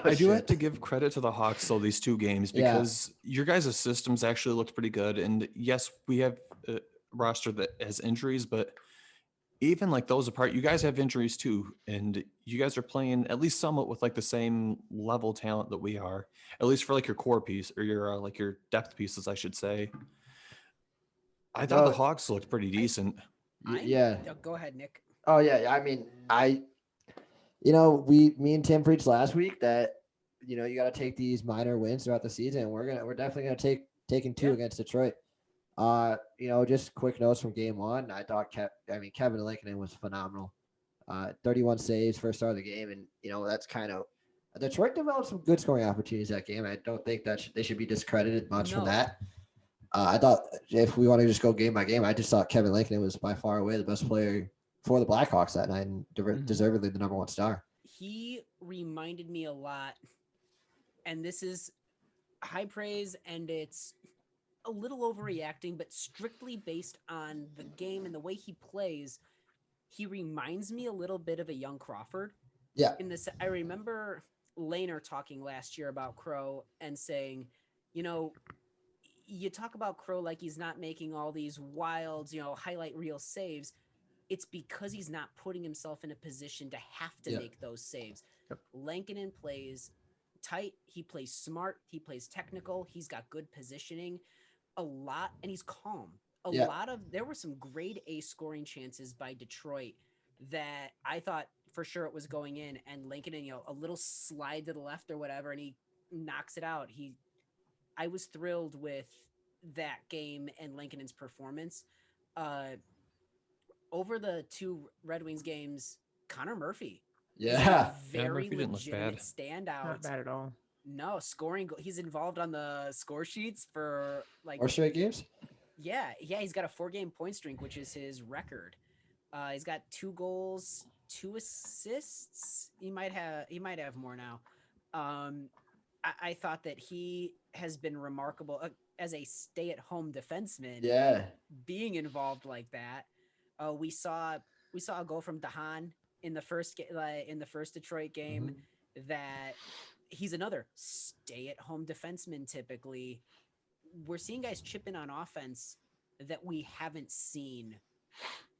I do have to give credit to the Hawks though these 2 games because your guys' systems actually looked pretty good. And yes, we have a roster that has injuries, but even like those apart, you guys have injuries too, and you guys are playing at least somewhat with like the same level talent that we are, at least for like your core piece or your like your depth pieces, I should say. I thought the Hawks looked pretty decent. Go ahead, Nick. Oh yeah, I mean, me and Tim preached last week that you got to take these minor wins throughout the season. We're definitely gonna taking 2 against Detroit. Just quick notes from game 1. I thought Kevin Laine was phenomenal. 31 saves first start of the game, and that's kind of Detroit developed some good scoring opportunities that game. I don't think that they should be discredited much from that. I thought if we want to just go game by game, I just thought Kevin Laine was by far away the best player for the Blackhawks that night and deservedly the number 1 star. He reminded me a lot, and this is high praise, and it's a little overreacting, but strictly based on the game and the way he plays, he reminds me a little bit of a young Crawford. Yeah. I remember Laine talking last year about Crow and saying, you talk about Crow like he's not making all these wild, highlight reel saves. It's because he's not putting himself in a position to have to make those saves. Yep. Lankinen plays tight. He plays smart. He plays technical. He's got good positioning a lot, and he's calm. There were some grade A scoring chances by Detroit that I thought for sure it was going in, and Lankinen, a little slide to the left or whatever, and he knocks it out. I was thrilled with that game and Lankinen's performance. Over the 2 Red Wings games, Connor Murphy. Yeah. Very Murphy didn't look legitimate bad. standout. Not bad at all. No, scoring. He's involved on the score sheets for like 4 straight games? Yeah, he's got a 4-game point streak, which is his record. He's got 2 goals, 2 assists. He might have more now. I thought that he has been remarkable as a stay-at-home defenseman. Yeah. Being involved like that. We saw a goal from Dahan in the first Detroit game. That he's another stay-at-home defenseman. Typically, we're seeing guys chip in on offense that we haven't seen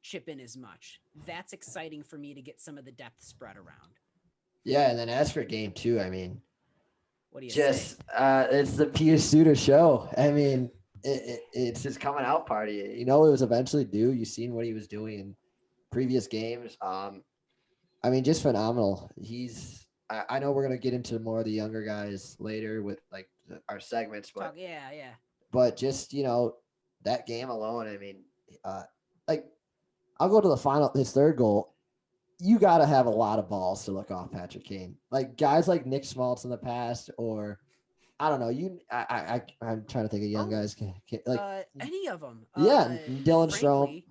chip in as much. That's exciting for me to get some of the depth spread around. Yeah, and then as for game 2, I mean, What do you just say? it's the Pierce Suter show. I mean, it's his coming out party. You know, it was eventually due. You've seen what he was doing in previous games. I mean, just phenomenal. I know we're gonna get into more of the younger guys later with like our segments, but Yeah. But just that game alone. I mean, like I'll go to the final. His third goal. You got to have a lot of balls to look off Patrick Kane. Like guys like Nick Schmaltz in the past, or I don't know. I'm trying to think of young guys. Any of them. Yeah, Dylan Strome.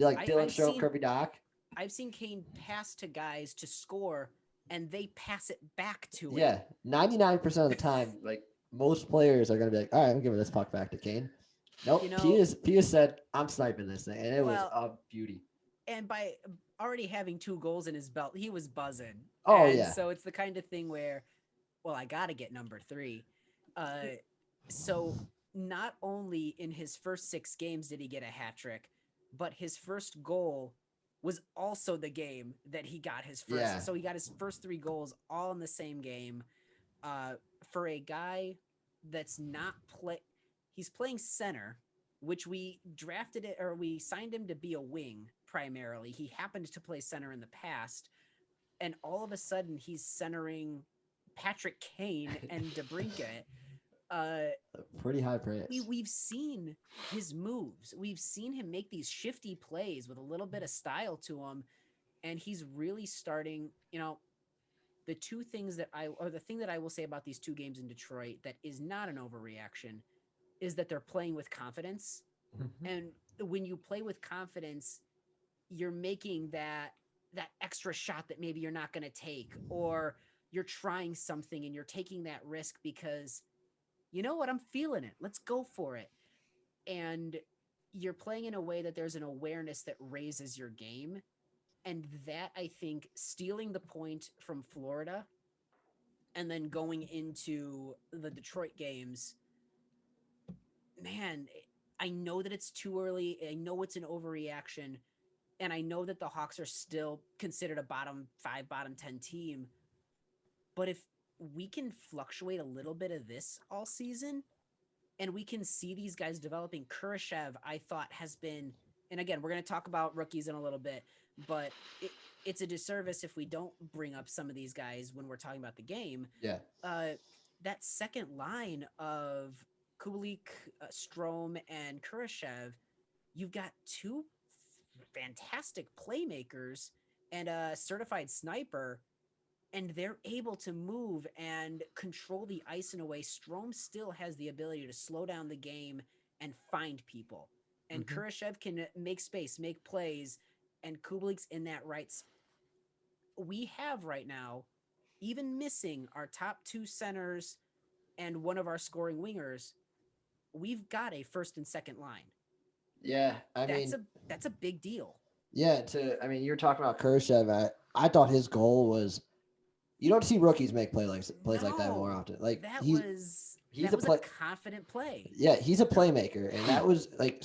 I've Strome, seen- Kirby Doc. I've seen Kane pass to guys to score, and they pass it back to him. Yeah, 99% of the time, like most players are gonna be like, all right, I'm giving this puck back to Kane. Nope. Pia said, I'm sniping this thing, and it was a beauty. And by already having 2 goals in his belt, he was buzzing. Oh, and yeah. So it's the kind of thing where, well, I got to get number 3. So not only in his first 6 games did he get a hat trick, but his first goal was also the game that he got his first. Yeah. So he got his first 3 goals all in the same game. For a guy that's not he's playing center, which we signed him to be a wing primarily. He happened to play center in the past, and all of a sudden he's centering Patrick Kane and DeBrincat. Pretty high praise. We've seen his moves. We've seen him make these shifty plays with a little bit of style to him, and he's really starting. The thing that I will say about these 2 games in Detroit that is not an overreaction is that they're playing with confidence. Mm-hmm. And when you play with confidence, you're making that extra shot that maybe you're not going to take, or you're trying something and you're taking that risk because you know what, I'm feeling it. Let's go for it. And you're playing in a way that there's an awareness that raises your game. And that, I think, stealing the point from Florida and then going into the Detroit games, man, I know that it's too early. I know it's an overreaction. And I know that the Hawks are still considered a bottom 5, bottom 10 team. But if we can fluctuate a little bit of this all season, and we can see these guys developing. Kurashev, I thought, has been, and again, we're going to talk about rookies in a little bit, but it's a disservice if we don't bring up some of these guys when we're talking about the game. Yeah. That second line of Kubalik, Strome, and Kurashev, you've got 2 fantastic playmakers and a certified sniper, and they're able to move and control the ice in a way. Strome still has the ability to slow down the game and find people. And Kurashev can make space, make plays, and Kubalik's in that right. We have right now, even missing our top 2 centers and one of our scoring wingers, we've got a first and second line. Yeah, that's a big deal. Yeah, you were talking about Kurashev. I thought his goal was, you don't see rookies make plays like that more often. Like that was a confident play. Yeah, he's a playmaker, and that was like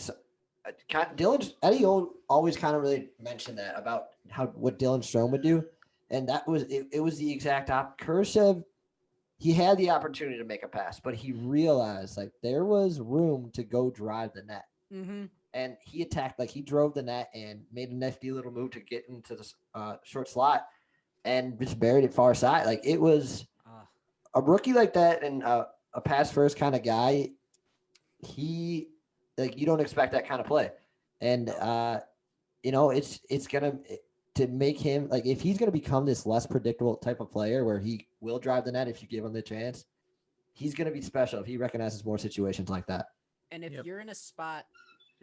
Eddie always kind of really mentioned that about what Dylan Strome would do, and that was it was the exact opposite. Kurashev, he had the opportunity to make a pass, but he realized like there was room to go drive the net. Mm-hmm. And he attacked, like he drove the net and made a nifty little move to get into the short slot and just buried it far side. Like it was a rookie like that and a pass first kind of guy, he like you don't expect that kind of play, and it's gonna to make him like if he's gonna become this less predictable type of player where he will drive the net if you give him the chance, he's gonna be special if he recognizes more situations like that. And if you're in a spot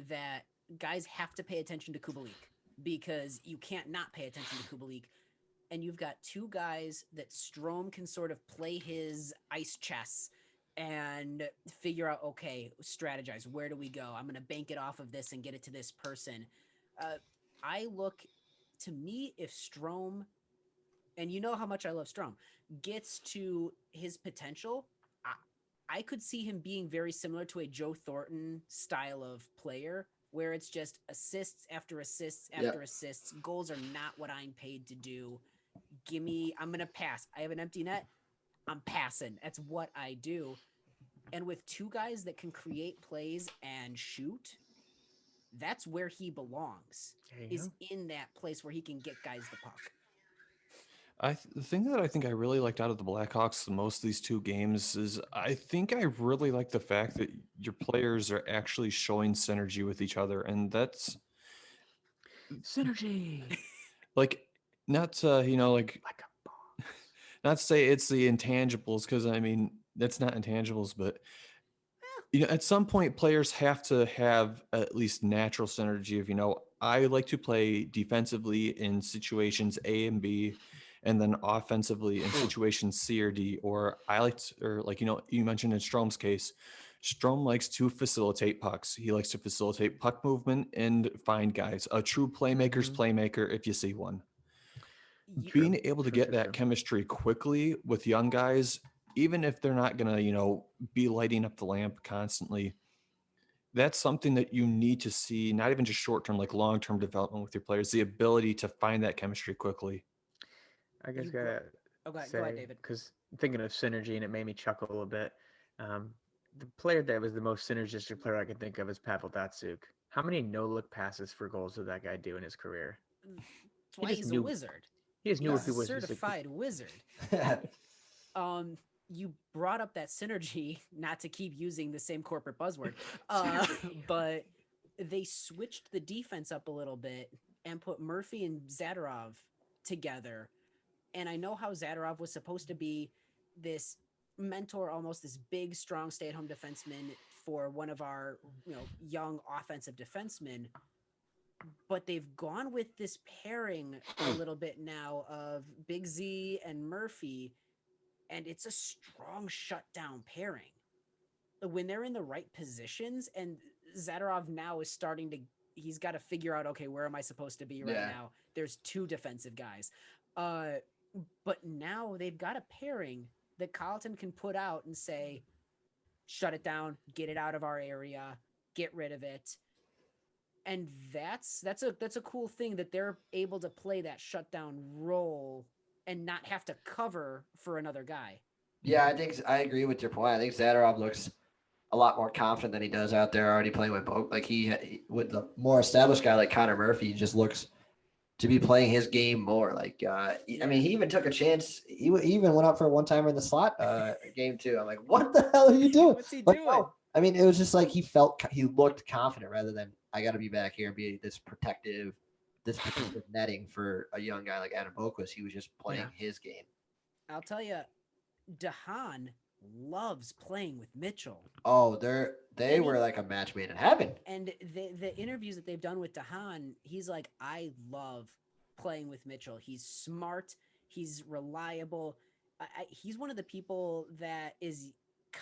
that guys have to pay attention to Kubalik because you can't not pay attention to Kubalik, and you've got two guys that Strome can sort of play his ice chess and figure out, okay, strategize. Where do we go? I'm going to bank it off of this and get it to this person. To me, if Strome, and you know how much I love Strome, gets to his potential, I could see him being very similar to a Joe Thornton style of player where it's just assists after assists after assists. Goals are not what I'm paid to do. I'm going to pass. I have an empty net. I'm passing. That's what I do. And with two guys that can create plays and shoot, that's where he belongs, is in that place where he can get guys the puck. The thing that I think I really liked out of the Blackhawks the most of these two games is I think I really like the fact that your players are actually showing synergy with each other. And that's synergy. Like, not to, like a boss. Not to say it's the intangibles, because I mean, that's not intangibles, but at some point players have to have at least natural synergy of, I like to play defensively in situations A and B, and then offensively in situations C or D, or you mentioned in Strome's case, Strome likes to facilitate pucks. He likes to facilitate puck movement and find guys. A true playmaker's playmaker if you see one. Being able to get that chemistry quickly with young guys, even if they're not going to, be lighting up the lamp constantly, that's something that you need to see, not even just short-term, like long-term development with your players, the ability to find that chemistry quickly. I guess go ahead, David. Because thinking of synergy, and it made me chuckle a bit. The player that was the most synergistic player I can think of is Pavel Datsyuk. How many no-look passes for goals did that guy do in his career? That's why he's a wizard. He just knew if he was a certified wizard. You brought up that synergy, not to keep using the same corporate buzzword, but they switched the defense up a little bit and put Murphy and Zadorov together. And I know how Zadorov was supposed to be this mentor, almost this big, strong stay-at-home defenseman for one of our, young offensive defensemen. But they've gone with this pairing a little bit now of Big Z and Murphy, and it's a strong shutdown pairing. When they're in the right positions, and Zadorov now is he's got to figure out, okay, where am I supposed to be right now? There's two defensive guys. But now they've got a pairing that Carleton can put out and say, shut it down, get it out of our area, get rid of it. And that's a cool thing that they're able to play that shutdown role and not have to cover for another guy. Yeah, I agree with your point. I think Zadorov looks a lot more confident than he does out there already playing with both. Like he with the more established guy like Connor Murphy, he just looks to be playing his game more. Like, I mean, he even took a chance. He even went out for a one-timer in the slot game too. I'm like, what the hell are you doing? What's he doing? No. I mean, it was just like he looked confident rather than I got to be back here and be this protective netting for a young guy like Adam Boquist. He was just playing his game. I'll tell you, DeHaan loves playing with Mitchell. Oh, they were like a match made in heaven. And the interviews that they've done with DeHaan, he's like, I love playing with Mitchell. He's smart. He's reliable. He's one of the people that is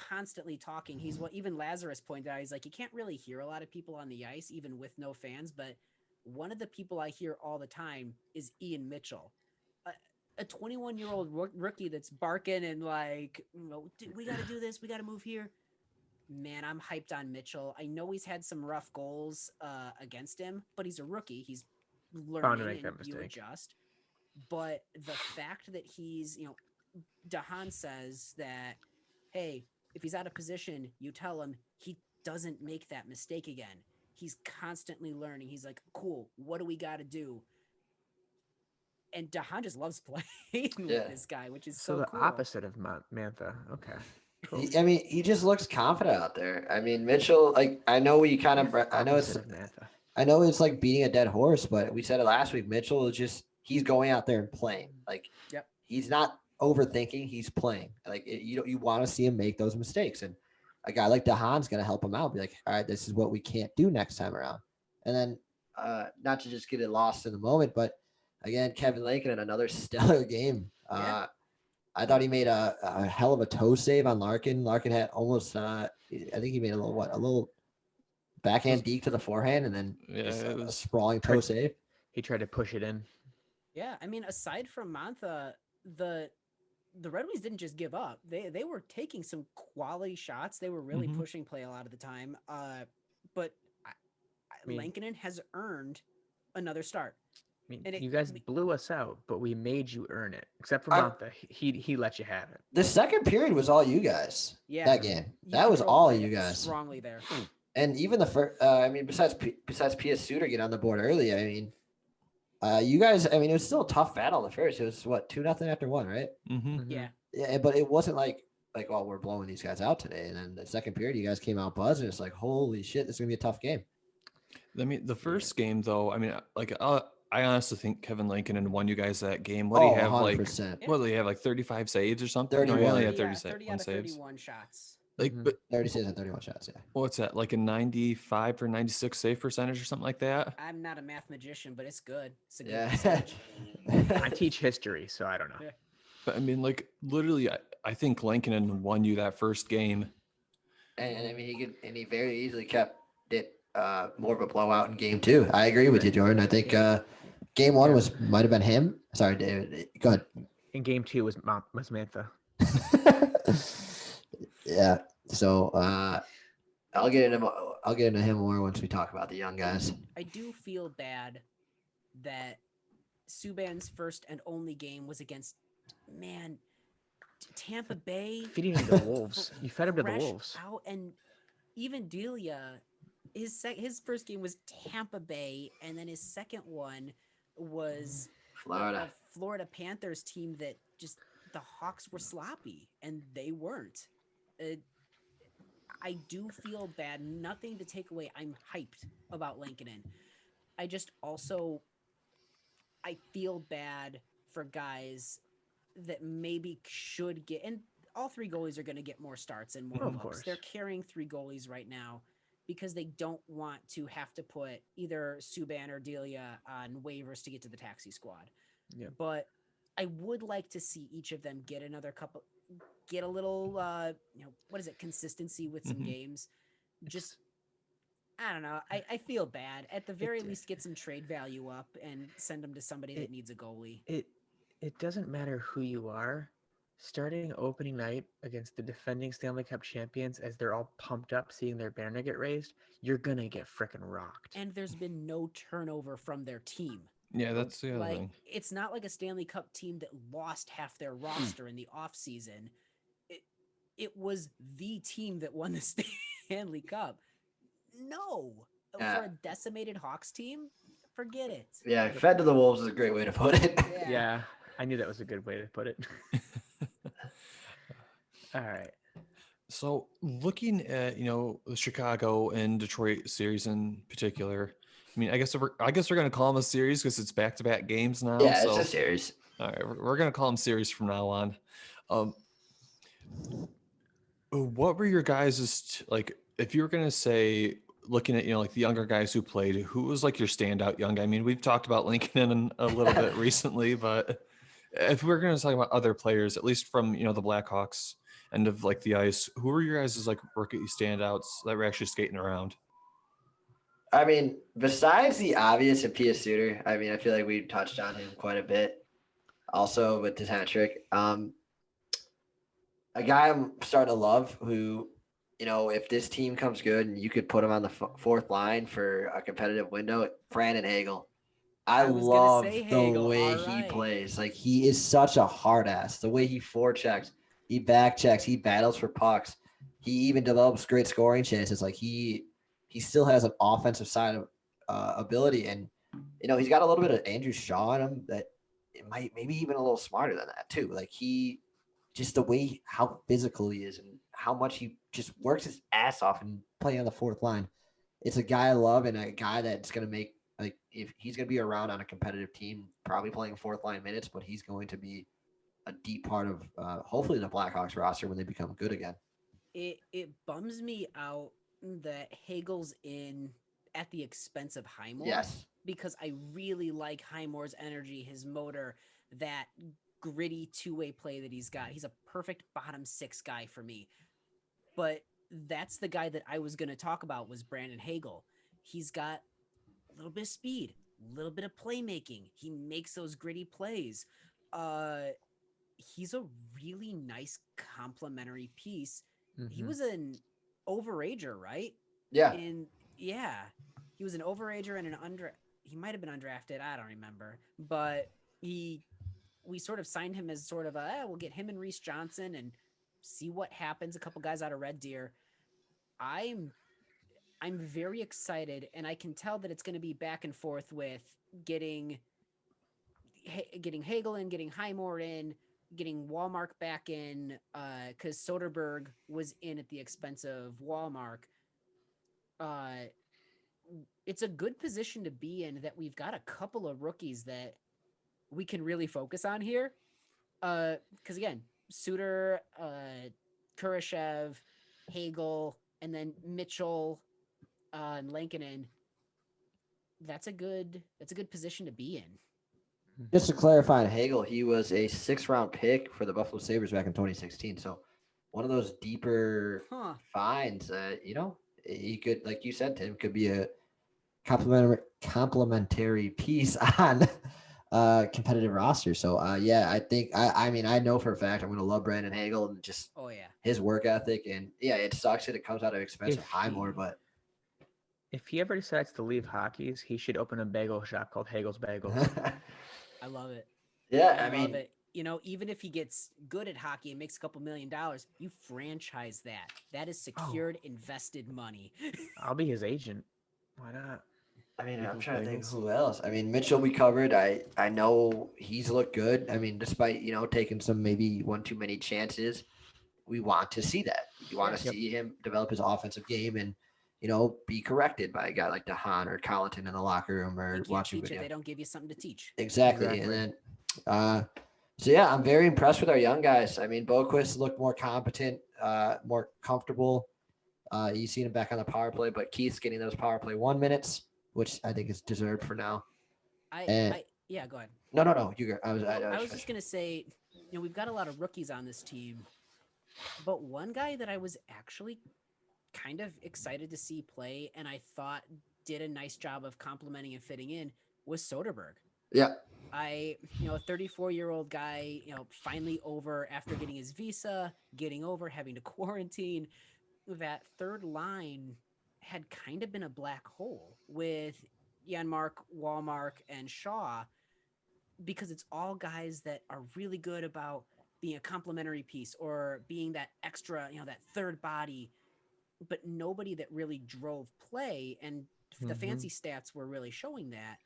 constantly talking. He's what even Lazarus pointed out. He's like, you can't really hear a lot of people on the ice, even with no fans. But one of the people I hear all the time is Ian Mitchell. A 21-year-old rookie that's barking and like, we got to do this. We got to move here. Man, I'm hyped on Mitchell. I know he's had some rough goals against him, but he's a rookie. He's learning and you adjust. But the fact that he's, DeHaan says that, hey, if he's out of position, you tell him he doesn't make that mistake again. He's constantly learning. He's like, cool, what do we got to do? and Dahan just loves playing Yeah. with this guy, which is So so the cool. opposite of Mantha. Okay. Cool. He just looks confident out there. I mean, Mitchell, like, I know we kind of, I know Opposite of Mantha. like beating a dead horse, but we said it last week. Mitchell is just, he's going out there and playing. Like, Yep. he's not overthinking. He's playing. Like, you want to see him make those mistakes. And a guy like Dahan's going to help him out. Be like, all right, this is what we can't do next time around. And then, not to just get it lost in the moment, but again, Kevin Laine had another stellar game. Yeah. I thought he made a hell of a toe save on Larkin. Larkin had almost, I think he made a little backhand deke to the forehand, and then just it a was sprawling toe save. He tried to push it in. Yeah, I mean, aside from Mantha, the Red Wings didn't just give up. They were taking some quality shots. They were really pushing play a lot of the time. But Lankinen has earned another start. I mean, you guys blew us out, but we made you earn it. Except for Mantha, he let you have it. The second period was all you guys. Yeah, that game. That was all you guys. Strongly there. And even the first, I mean, besides P.S. Suter getting on the board early, I mean, you guys, I mean, it was still a tough battle at first. It was what, 2-0 after one, right? Yeah. Yeah, but it wasn't like, oh, we're blowing these guys out today. And then the second period, you guys came out buzzing. It's like, holy shit, this is gonna be a tough game. I mean, the first game though, I mean, like, I honestly think Kevin Lankinen won you guys that game. What do you have 100%. What do you have, like 35 saves or something? 31. No, he only had 30 30 out of saves. 31 shots. Like, but 30 saves and 31 shots. Yeah. what's that? Like a 95 or 96 save percentage or something like that? I'm not a math magician, but it's good. It's a good Yeah. percentage. I teach history, so I don't know. Yeah. But I mean, like, literally, I think Lankinen won you that first game. And I mean, he very easily kept it more of a blowout in game two. I agree with you, Jordan. I think game one might have been him. Sorry, David. Go ahead. In game two was Mantha. Yeah. So I'll get into him more once we talk about the young guys. I do feel bad that Subban's first and only game was against Tampa Bay. Feeding him to the Wolves. You fed him to the Fresh Wolves. Out, and even Delia, his first game was Tampa Bay, and then his second one was Florida. a Florida Panthers team that just the Hawks were sloppy, and they weren't. I do feel bad. Nothing to take away. I'm hyped about Lankinen. I just also I feel bad for guys that maybe should get, and all three goalies are going to get more starts and more Of looks. course. They're carrying three goalies right now because they don't want to have to put either Subban or Delia on waivers to get to the taxi squad. Yeah. But I would like to see each of them get a little, consistency with some games. Just, I don't know. I feel bad. At the very least, get some trade value up and send them to somebody that needs a goalie. It doesn't matter who you are. Starting opening night against the defending Stanley Cup champions, as they're all pumped up seeing their banner get raised, you're gonna get frickin' rocked. And there's been no turnover from their team. Yeah, that's the other thing. It's not like a Stanley Cup team that lost half their roster in the offseason. It was the team that won the Stanley Cup. No. For a decimated Hawks team, forget it. Yeah, fed to the Wolves is a great way to put it. Yeah, I knew that was a good way to put it. All right. So looking at, the Chicago and Detroit series in particular, I mean, I guess we're going to call them a series because it's back-to-back games now. Yeah, so, it's a series. All right, we're going to call them series from now on. What were your guys' like, if you were going to say, looking at, like the younger guys who played, who was like your standout young guy? I mean, we've talked about Lankinen a little bit recently, but if we're going to talk about other players, at least from, the Blackhawks end of like the ice, who were your guys' like rookie standouts that were actually skating around? I mean, besides the obvious of Pia Suter, I mean, I feel like we touched on him quite a bit. Also with his hat trick. A guy I'm starting to love who, if this team comes good and you could put him on the fourth line for a competitive window, Brandon Hagel. I love the way he plays. Like, he is such a hard ass. The way he forechecks, he back checks, he battles for pucks. He even develops great scoring chances. Like, he still has an offensive side of ability, and he's got a little bit of Andrew Shaw in him that it might maybe even a little smarter than that too. Like just the way how physical he is and how much he just works his ass off and playing on the fourth line. It's a guy I love and a guy that's going to make, like, if he's going to be around on a competitive team, probably playing fourth line minutes, but he's going to be a deep part of hopefully the Blackhawks roster when they become good again. It bums me out that Hagel's in at the expense of Highmore. Yes. Because I really like Highmore's energy, his motor, that gritty two-way play that he's got. He's a perfect bottom six guy for me. But that's the guy that I was going to talk about was Brandon Hagel. He's got a little bit of speed, a little bit of playmaking. He makes those gritty plays. He's a really nice complementary piece. Mm-hmm. He was an overager, right? Yeah. He was an overager and he might have been undrafted. I don't remember, but we sort of signed him as sort of we'll get him and Reese Johnson and see what happens. A couple guys out of Red Deer. I'm very excited, and I can tell that it's going to be back and forth with getting Hagel in, getting Highmore in, getting Wallmark back in, because Soderberg was in at the expense of Wallmark. It's a good position to be in that we've got a couple of rookies that we can really focus on here. Because again, Suter, Kurashev, Hagel, and then Mitchell, and Lankinen. That's a good position to be in. Just to clarify on Hagel, he was a 6th-round pick for the Buffalo Sabres back in 2016. So one of those deeper finds, he could, like you said, Tim, could be a complementary piece on competitive roster. So I think I know for a fact I'm going to love Brandon Hagel and just his work ethic. And it sucks that it comes out of expensive Highmore, but if he ever decides to leave hockey, he should open a bagel shop called Hagel's Bagels. I love it. Yeah, I mean, love it. Even if he gets good at hockey and makes a couple $1 million, you franchise that. That is secured, invested money. I'll be his agent. Why not? I mean, I'm trying to think who else. I mean, Mitchell we covered. I know he's looked good. I mean, despite, taking some maybe one too many chances, we want to see that. You want to see him develop his offensive game and, be corrected by a guy like DeHaan or Colleton in the locker room or watching video. They don't give you something to teach. Exactly. And then, I'm very impressed with our young guys. I mean, Boquist looked more competent, more comfortable. You've seen him back on the power play, but Keith's getting those power play 1 minutes, which I think is deserved for now. Go ahead. No. You go. I was just gonna say, we've got a lot of rookies on this team, but one guy that I was actually kind of excited to see play, and I thought did a nice job of complementing and fitting in, was Soderberg. Yeah. A 34-year-old guy, finally over after getting his visa, having to quarantine. That third line had kind of been a black hole with Janmark, Wallmark, and Shaw, because it's all guys that are really good about being a complementary piece or being that extra, that third body, but nobody that really drove play. And the fancy stats were really showing that.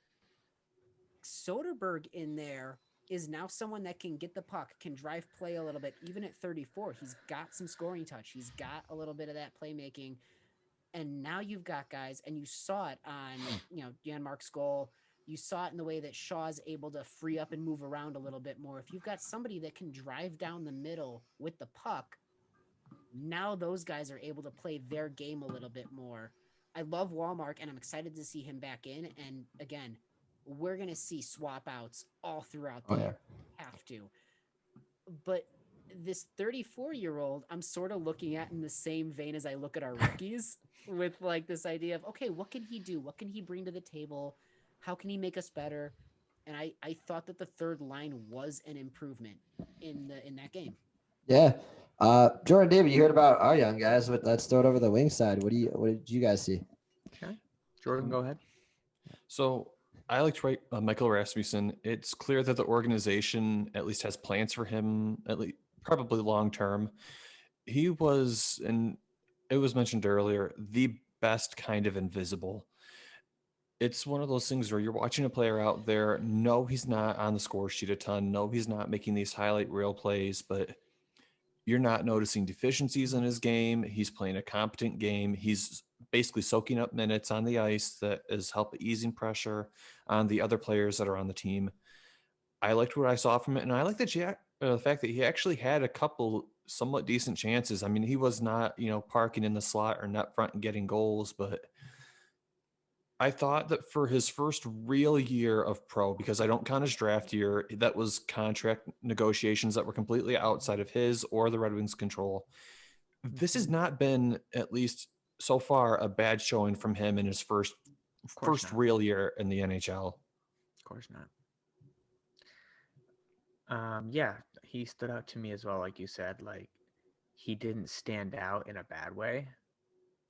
Soderberg in there is now someone that can get the puck, can drive play a little bit, even at 34. He's got some scoring touch. He's got a little bit of that playmaking. And now you've got guys, and you saw it on, Janmark's goal. You saw it in the way that Shaw's able to free up and move around a little bit more. If you've got somebody that can drive down the middle with the puck, now those guys are able to play their game a little bit more. I love Wallmark, and I'm excited to see him back in. And again, we're going to see swap outs all throughout the year. Have to. But this 34-year-old, I'm sort of looking at in the same vein as I look at our rookies with like this idea of, okay, what can he do? What can he bring to the table? How can he make us better? And I thought that the third line was an improvement in that game. Yeah. Jordan, David, you heard about our young guys, but let's throw it over the wing side. What did you guys see? Okay. Jordan, go ahead. So I liked Michael Rasmussen. It's clear that the organization at least has plans for him, at least probably long term. He was, and it was mentioned earlier, the best kind of invisible. it's one of those things where you're watching a player out there. No, he's not on the score sheet a ton. No, he's not making these highlight reel plays, but you're not noticing deficiencies in his game. He's playing a competent game. He's basically soaking up minutes on the ice that is helping easing pressure on the other players that are on the team. I liked what I saw from it, and I like the fact that he actually had a couple somewhat decent chances. I mean, he was not, parking in the slot or net front and getting goals, but I thought that for his first real year of pro, because I don't count his draft year, that was contract negotiations that were completely outside of his or the Red Wings' control. This has not been, at least so far, a bad showing from him in his first not. real year in the NHL. Of course not. Yeah, he stood out to me as well, like you said. Like, he didn't stand out in a bad way,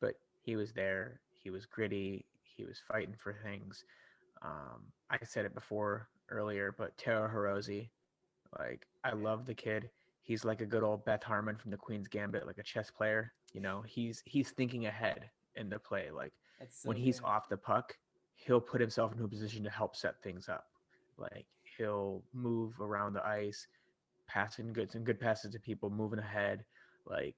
but he was there. He was gritty. He was fighting for things. I said it before earlier, but Taro Hirose, like, I love the kid. He's like a good old Beth Harmon from the Queen's Gambit, like a chess player. He's thinking ahead in the play. Like, when he's off the puck, he'll put himself into a position to help set things up. Like, he'll move around the ice, passing some good passes to people, moving ahead. Like,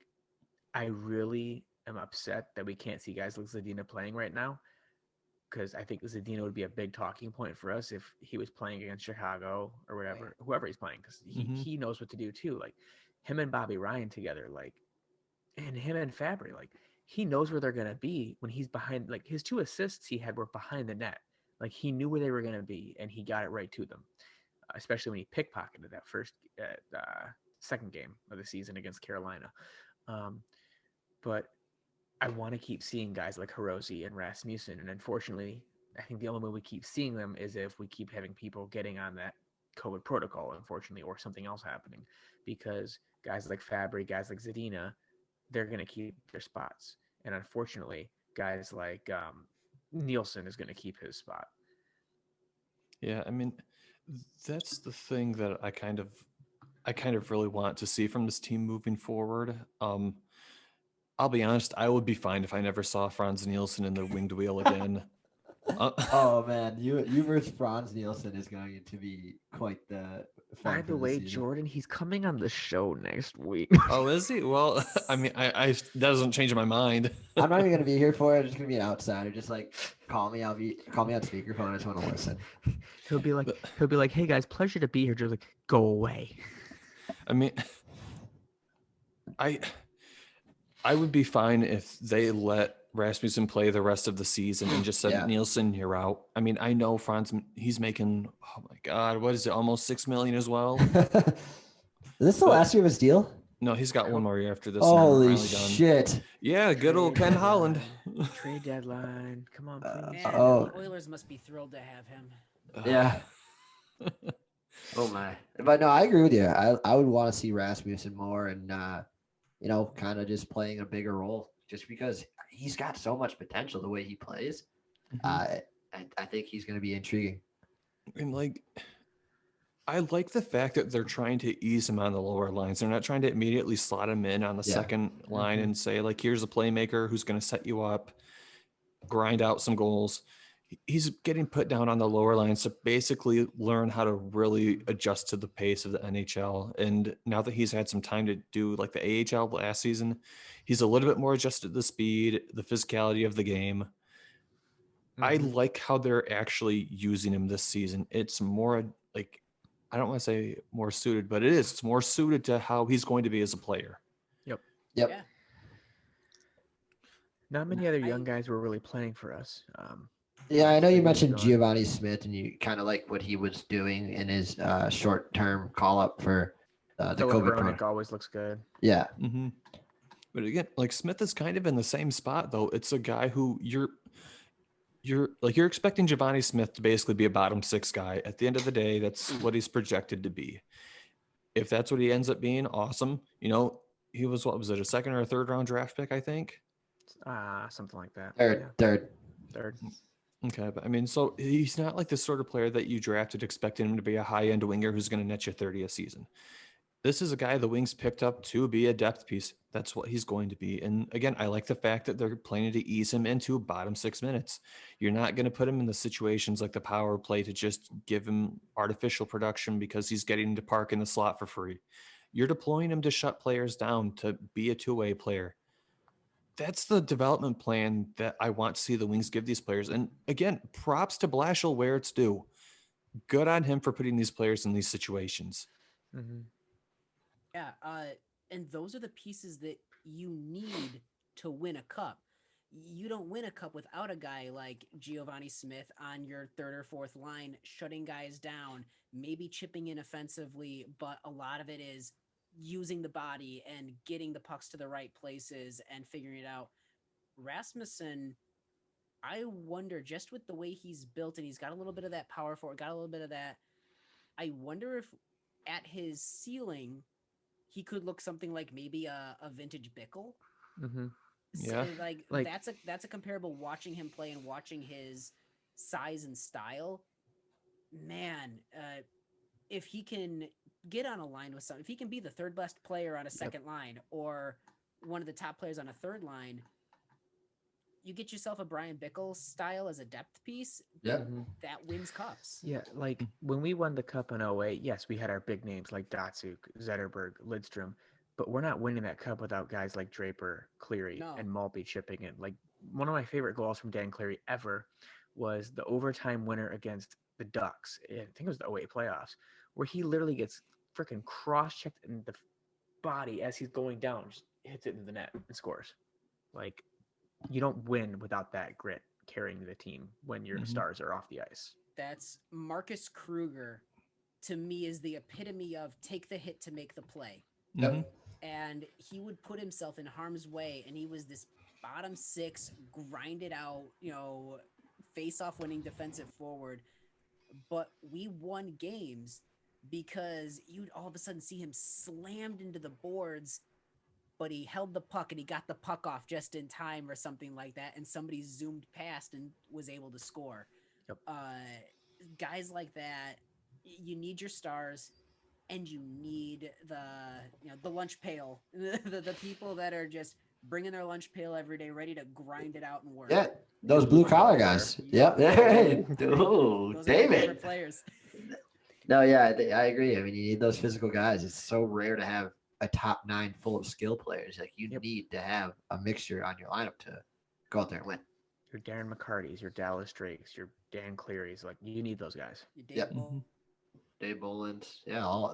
I really am upset that we can't see guys like Zadina playing right now, because I think Zadina would be a big talking point for us if he was playing against Chicago or whatever, whoever he's playing, because he knows what to do too. Like, him and Bobby Ryan together, like, and him and Fabry, like, he knows where they're gonna be when he's behind. Like, his 2 assists he had were behind the net. Like, he knew where they were gonna be, and he got it right to them. Especially when he pickpocketed that second game of the season against Carolina. But I want to keep seeing guys like Hirose and Rasmussen, and unfortunately, I think the only way we keep seeing them is if we keep having people getting on that COVID protocol, unfortunately, or something else happening, because guys like Fabry, guys like Zadina, they're going to keep their spots. And unfortunately, guys like Nielsen is going to keep his spot. Yeah, I mean, that's the thing that I kind of really want to see from this team moving forward. I'll be honest, I would be fine if I never saw Franz Nielsen in the winged wheel again. Oh man, you versus Franz Nielsen is going to be quite the fun. By the way, Jordan, he's coming on the show next week. Oh, is he? Well, I mean, I that doesn't change my mind. I'm not even gonna be here for it. I'm just gonna be an outsider. Just like call me on speakerphone. I just want to listen. He'll be like, hey guys, pleasure to be here. Just like, go away. I mean, I would be fine if they let Rasmussen play the rest of the season and just said, Nielsen, you're out. I mean, I know Franz, he's making, oh my God, what is it? Almost $6 million as well. Is this the last year of his deal? No, he's got one more year after this. Holy shit. Yeah, good old Ken Holland. Trade deadline. Come on, please. Man, the Oilers must be thrilled to have him. Yeah. Oh my. But no, I agree with you. I would want to see Rasmussen more and kind of just playing a bigger role, just because he's got so much potential the way he plays. I think he's going to be intriguing. And I like the fact that they're trying to ease him on the lower lines. They're not trying to immediately slot him in on the second line and say, like, here's a playmaker who's going to set you up, grind out some goals. He's getting put down on the lower lines to basically learn how to really adjust to the pace of the NHL. And now that he's had some time to do like the AHL last season, he's a little bit more adjusted to the speed, the physicality of the game. I like how they're actually using him this season. It's more like, I don't want to say more suited, but it is. It's more suited to how he's going to be as a player. Yep. Yeah. Not many other young guys were really playing for us. Yeah, I know you mentioned Giovanni Smith, and you kind of like what he was doing in his short-term call-up for the COVID protocol. Always looks good. Yeah. Mm-hmm. But again, like, Smith is kind of in the same spot, though. It's a guy who you're expecting Giovanni Smith to basically be a bottom 6 guy. At the end of the day, that's what he's projected to be. If that's what he ends up being, awesome. He was, what was it, a second or a third round draft pick, I think? Something like that. Third. Okay, but I mean, so he's not like the sort of player that you drafted expecting him to be a high-end winger who's going to net you 30 a season. This is a guy the Wings picked up to be a depth piece. That's what he's going to be. And again, I like the fact that they're planning to ease him into bottom 6 minutes. You're not going to put him in the situations like the power play to just give him artificial production because he's getting to park in the slot for free. You're deploying him to shut players down, to be a two-way player. That's the development plan that I want to see the Wings give these players. And again, props to Blashill where it's due. Good on him for putting these players in these situations. Mm-hmm. Yeah, and those are the pieces that you need to win a cup. You don't win a cup without a guy like Giovanni Smith on your third or fourth line, shutting guys down, maybe chipping in offensively, but a lot of it is using the body and getting the pucks to the right places and figuring it out. Rasmussen, I wonder, just with the way he's built and he's got a little bit of that power forward, got a little bit of that. I wonder if at his ceiling, he could look something like maybe a vintage Bickle. Mm-hmm. Yeah. So, like that's a comparable watching him play and watching his size and style. Man, if he can get on a line with something, if he can be the third best player on a second line or one of the top players on a third line, you get yourself a Brian Bickle style as a depth piece. Yep. Mm-hmm. That wins cups. Yeah, like when we won the cup in 08, yes, we had our big names like Datsuk, Zetterberg, Lidstrom, but we're not winning that cup without guys like Draper, Cleary, and Maltby chipping in. Like one of my favorite goals from Dan Cleary ever was the overtime winner against the Ducks. I think it was the 08 playoffs, where he literally gets freaking cross-checked in the body as he's going down, just hits it in the net and scores. Like, you don't win without that grit carrying the team when your stars are off the ice. That's Marcus Kruger, to me, is the epitome of take the hit to make the play. Yep. And he would put himself in harm's way, and he was this bottom six, grinded out, face-off winning defensive forward. But we won games because you'd all of a sudden see him slammed into the boards, but he held the puck and he got the puck off just in time or something like that, and somebody zoomed past and was able to score. Yep. Guys like that, you need your stars, and you need the lunch pail, the people that are just bringing their lunch pail every day, ready to grind it out and work. Yeah, those blue collar guys. Yep. Ooh, Those David. are players. No, yeah, I agree. I mean, you need those physical guys. It's so rare to have a top 9 full of skill players. Like you need to have a mixture on your lineup to go out there and win. Your Darren McCarty's, your Dallas Drakes, your Dan Cleary's. Like you need those guys. Your Dave Bolins. Yeah,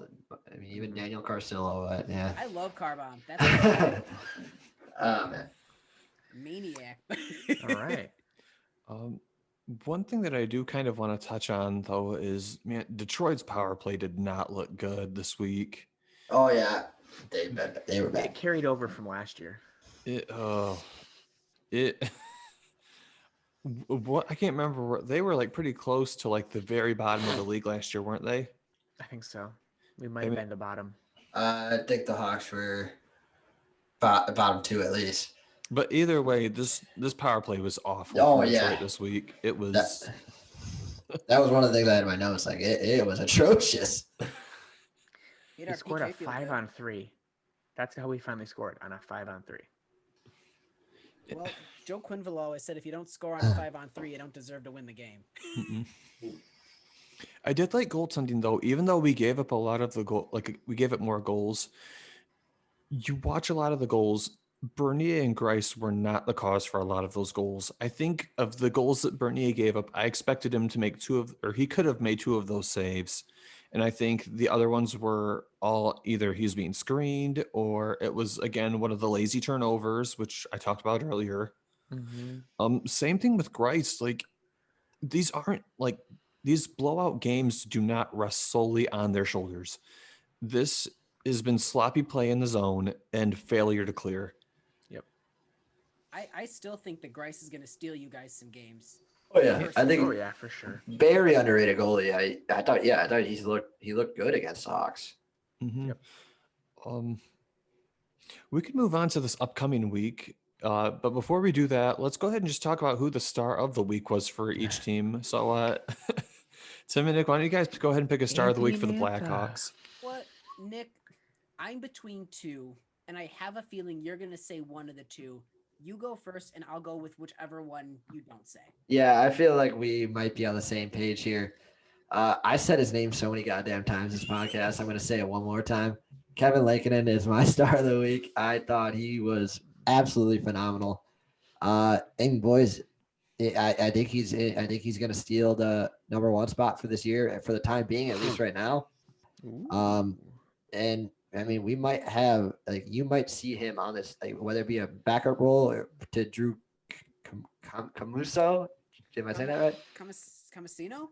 even Daniel Carcillo. But yeah. I love Carbon. That's Man. maniac. All right. One thing that I do kind of want to touch on, though, is Detroit's power play did not look good this week. Oh yeah, they were bad. It carried over from last year. What I can't remember. They were like pretty close to like the very bottom of the league last year, weren't they? I think so. We might have been the bottom. I think the Hawks were bottom 2 at least. But either way, this power play was awful. Oh Detroit this week. It was. That was one of the things I had in my notes. Like it was atrocious. He scored a 5-on-3. That's how we finally scored, on a 5-on-3. Well, Joe Quinville always said, if you don't score on a 5-on-3, you don't deserve to win the game. I did like goaltending, though. Even though we gave up a lot of the goal, like we gave up more goals, you watch a lot of the goals. Bernier and Grice were not the cause for a lot of those goals. I think of the goals that Bernier gave up, I expected him to make he could have made 2 of those saves. And I think the other ones were all either he's being screened or it was, again, one of the lazy turnovers, which I talked about earlier. Same thing with Grice. Like these blowout games do not rest solely on their shoulders. This has been sloppy play in the zone and failure to clear. Yep. I still think that Grice is going to steal you guys some games. Oh yeah, I think. Oh yeah, for sure. Very underrated goalie. I thought he looked good against the Hawks. Yep. We could move on to this upcoming week. But before we do that, let's go ahead and just talk about who the star of the week was for each team. So, Tim and Nick, why don't you guys go ahead and pick a star of the week for the Blackhawks? What, Nick? I'm between two, and I have a feeling you're gonna say one of the two. You go first, and I'll go with whichever one you don't say. Yeah, I feel like we might be on the same page here. I said his name so many goddamn times this podcast. I'm going to say it one more time. Kevin Lankinen is my star of the week. I thought he was absolutely phenomenal. And boys, I think he's going to steal the number one spot for this year, for the time being, at least right now. And I mean, we might have like you might see him on this, like, whether it be a backup role or to Drew Camuso. Am I saying that right? Camusino?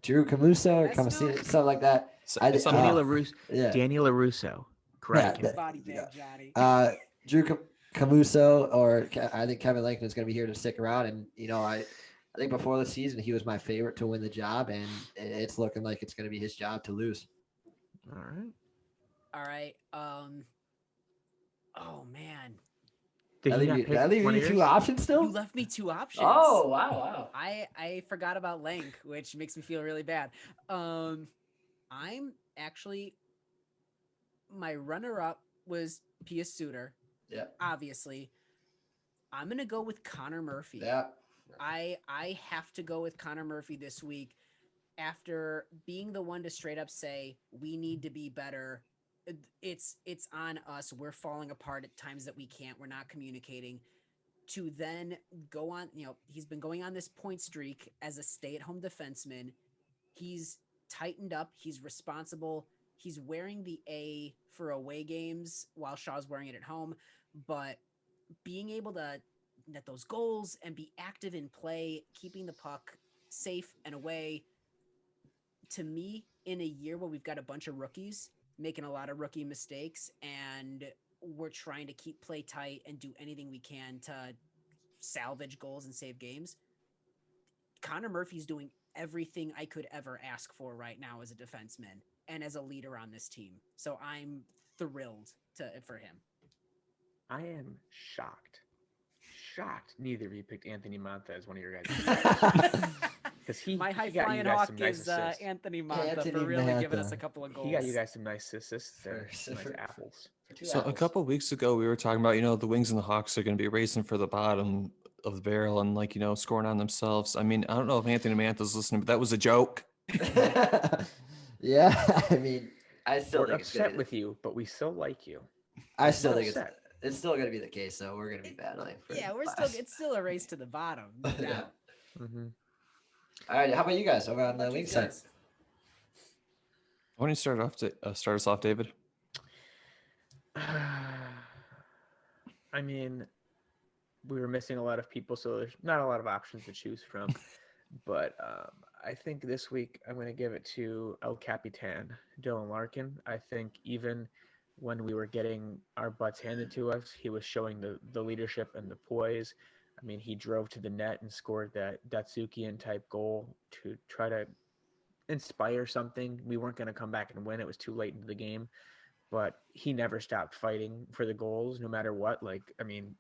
Drew Camuso or Camusino? something like that. Daniel LaRusso. Yeah. Daniel LaRusso. Correct. Yeah, Body bag, Johnny. Drew Camuso, or I think Kevin Lankinen is going to be here to stick around. And, I think before the season, he was my favorite to win the job. And it's looking like it's going to be his job to lose. All right. Oh, man. Did I leave you two options still? You left me two options. Oh, wow. I forgot about Lank, which makes me feel really bad. I'm actually, my runner-up was Pius Suter. Yeah. Obviously. I'm going to go with Connor Murphy. Yeah. I have to go with Connor Murphy this week after being the one to straight up say, we need to be better. It's on us. We're falling apart at times that we can't. We're not communicating. To then go on, he's been going on this point streak as a stay-at-home defenseman. He's tightened up. He's responsible. He's wearing the A for away games while Shaw's wearing it at home. But being able to net those goals and be active in play, keeping the puck safe and away, to me, in a year where we've got a bunch of rookies making a lot of rookie mistakes and we're trying to keep play tight and do anything we can to salvage goals and save games, Connor Murphy's doing everything I could ever ask for right now as a defenseman and as a leader on this team. So I'm thrilled for him. I am shocked neither of you picked Anthony Mantha as one of your guys. Because my high-flying hawk is Anthony Mantha for really giving us a couple of goals. He got you guys some nice assists there, some nice apples. So a couple of weeks ago, we were talking about, the Wings and the Hawks are going to be racing for the bottom of the barrel and scoring on themselves. I mean, I don't know if Anthony Mantha's listening, but that was a joke. Yeah, I mean, I still think it's upset with you, but we still like you. I still think it's still going to be the case, though. We're going to be battling. It's still a race to the bottom. Yeah. Mm-hmm. All right, how about you guys over on the Wings side? Why don't you start us off, David? I mean, we were missing a lot of people, so there's not a lot of options to choose from. But I think this week I'm going to give it to El Capitan, Dylan Larkin. I think even when we were getting our butts handed to us, he was showing the leadership and the poise. I mean, he drove to the net and scored that Datsukian type goal to try to inspire something. We weren't going to come back and win. It was too late into the game, but he never stopped fighting for the goals no matter what.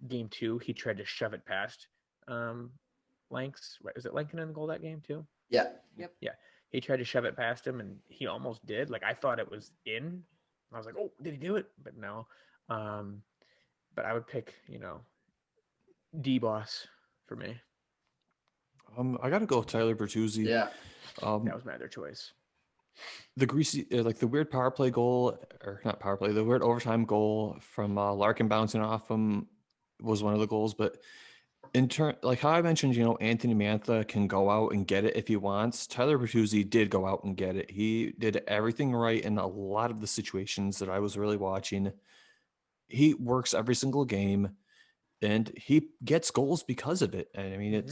Game 2, he tried to shove it past Lanks. Right? Was it Lankin in the goal that game too? Yeah. Yep. Yeah. He tried to shove it past him and he almost did. I thought it was in. I was like, oh, did he do it? But no. But I would pick, D-Boss for me. I got to go with Tyler Bertuzzi. Yeah. That was my other choice. The greasy, the weird power play goal, or not power play, the weird overtime goal from Larkin bouncing off him was one of the goals. But in turn, how I mentioned, Anthony Mantha can go out and get it if he wants. Tyler Bertuzzi did go out and get it. He did everything right in a lot of the situations that I was really watching. He works every single game. And he gets goals because of it. And I mean,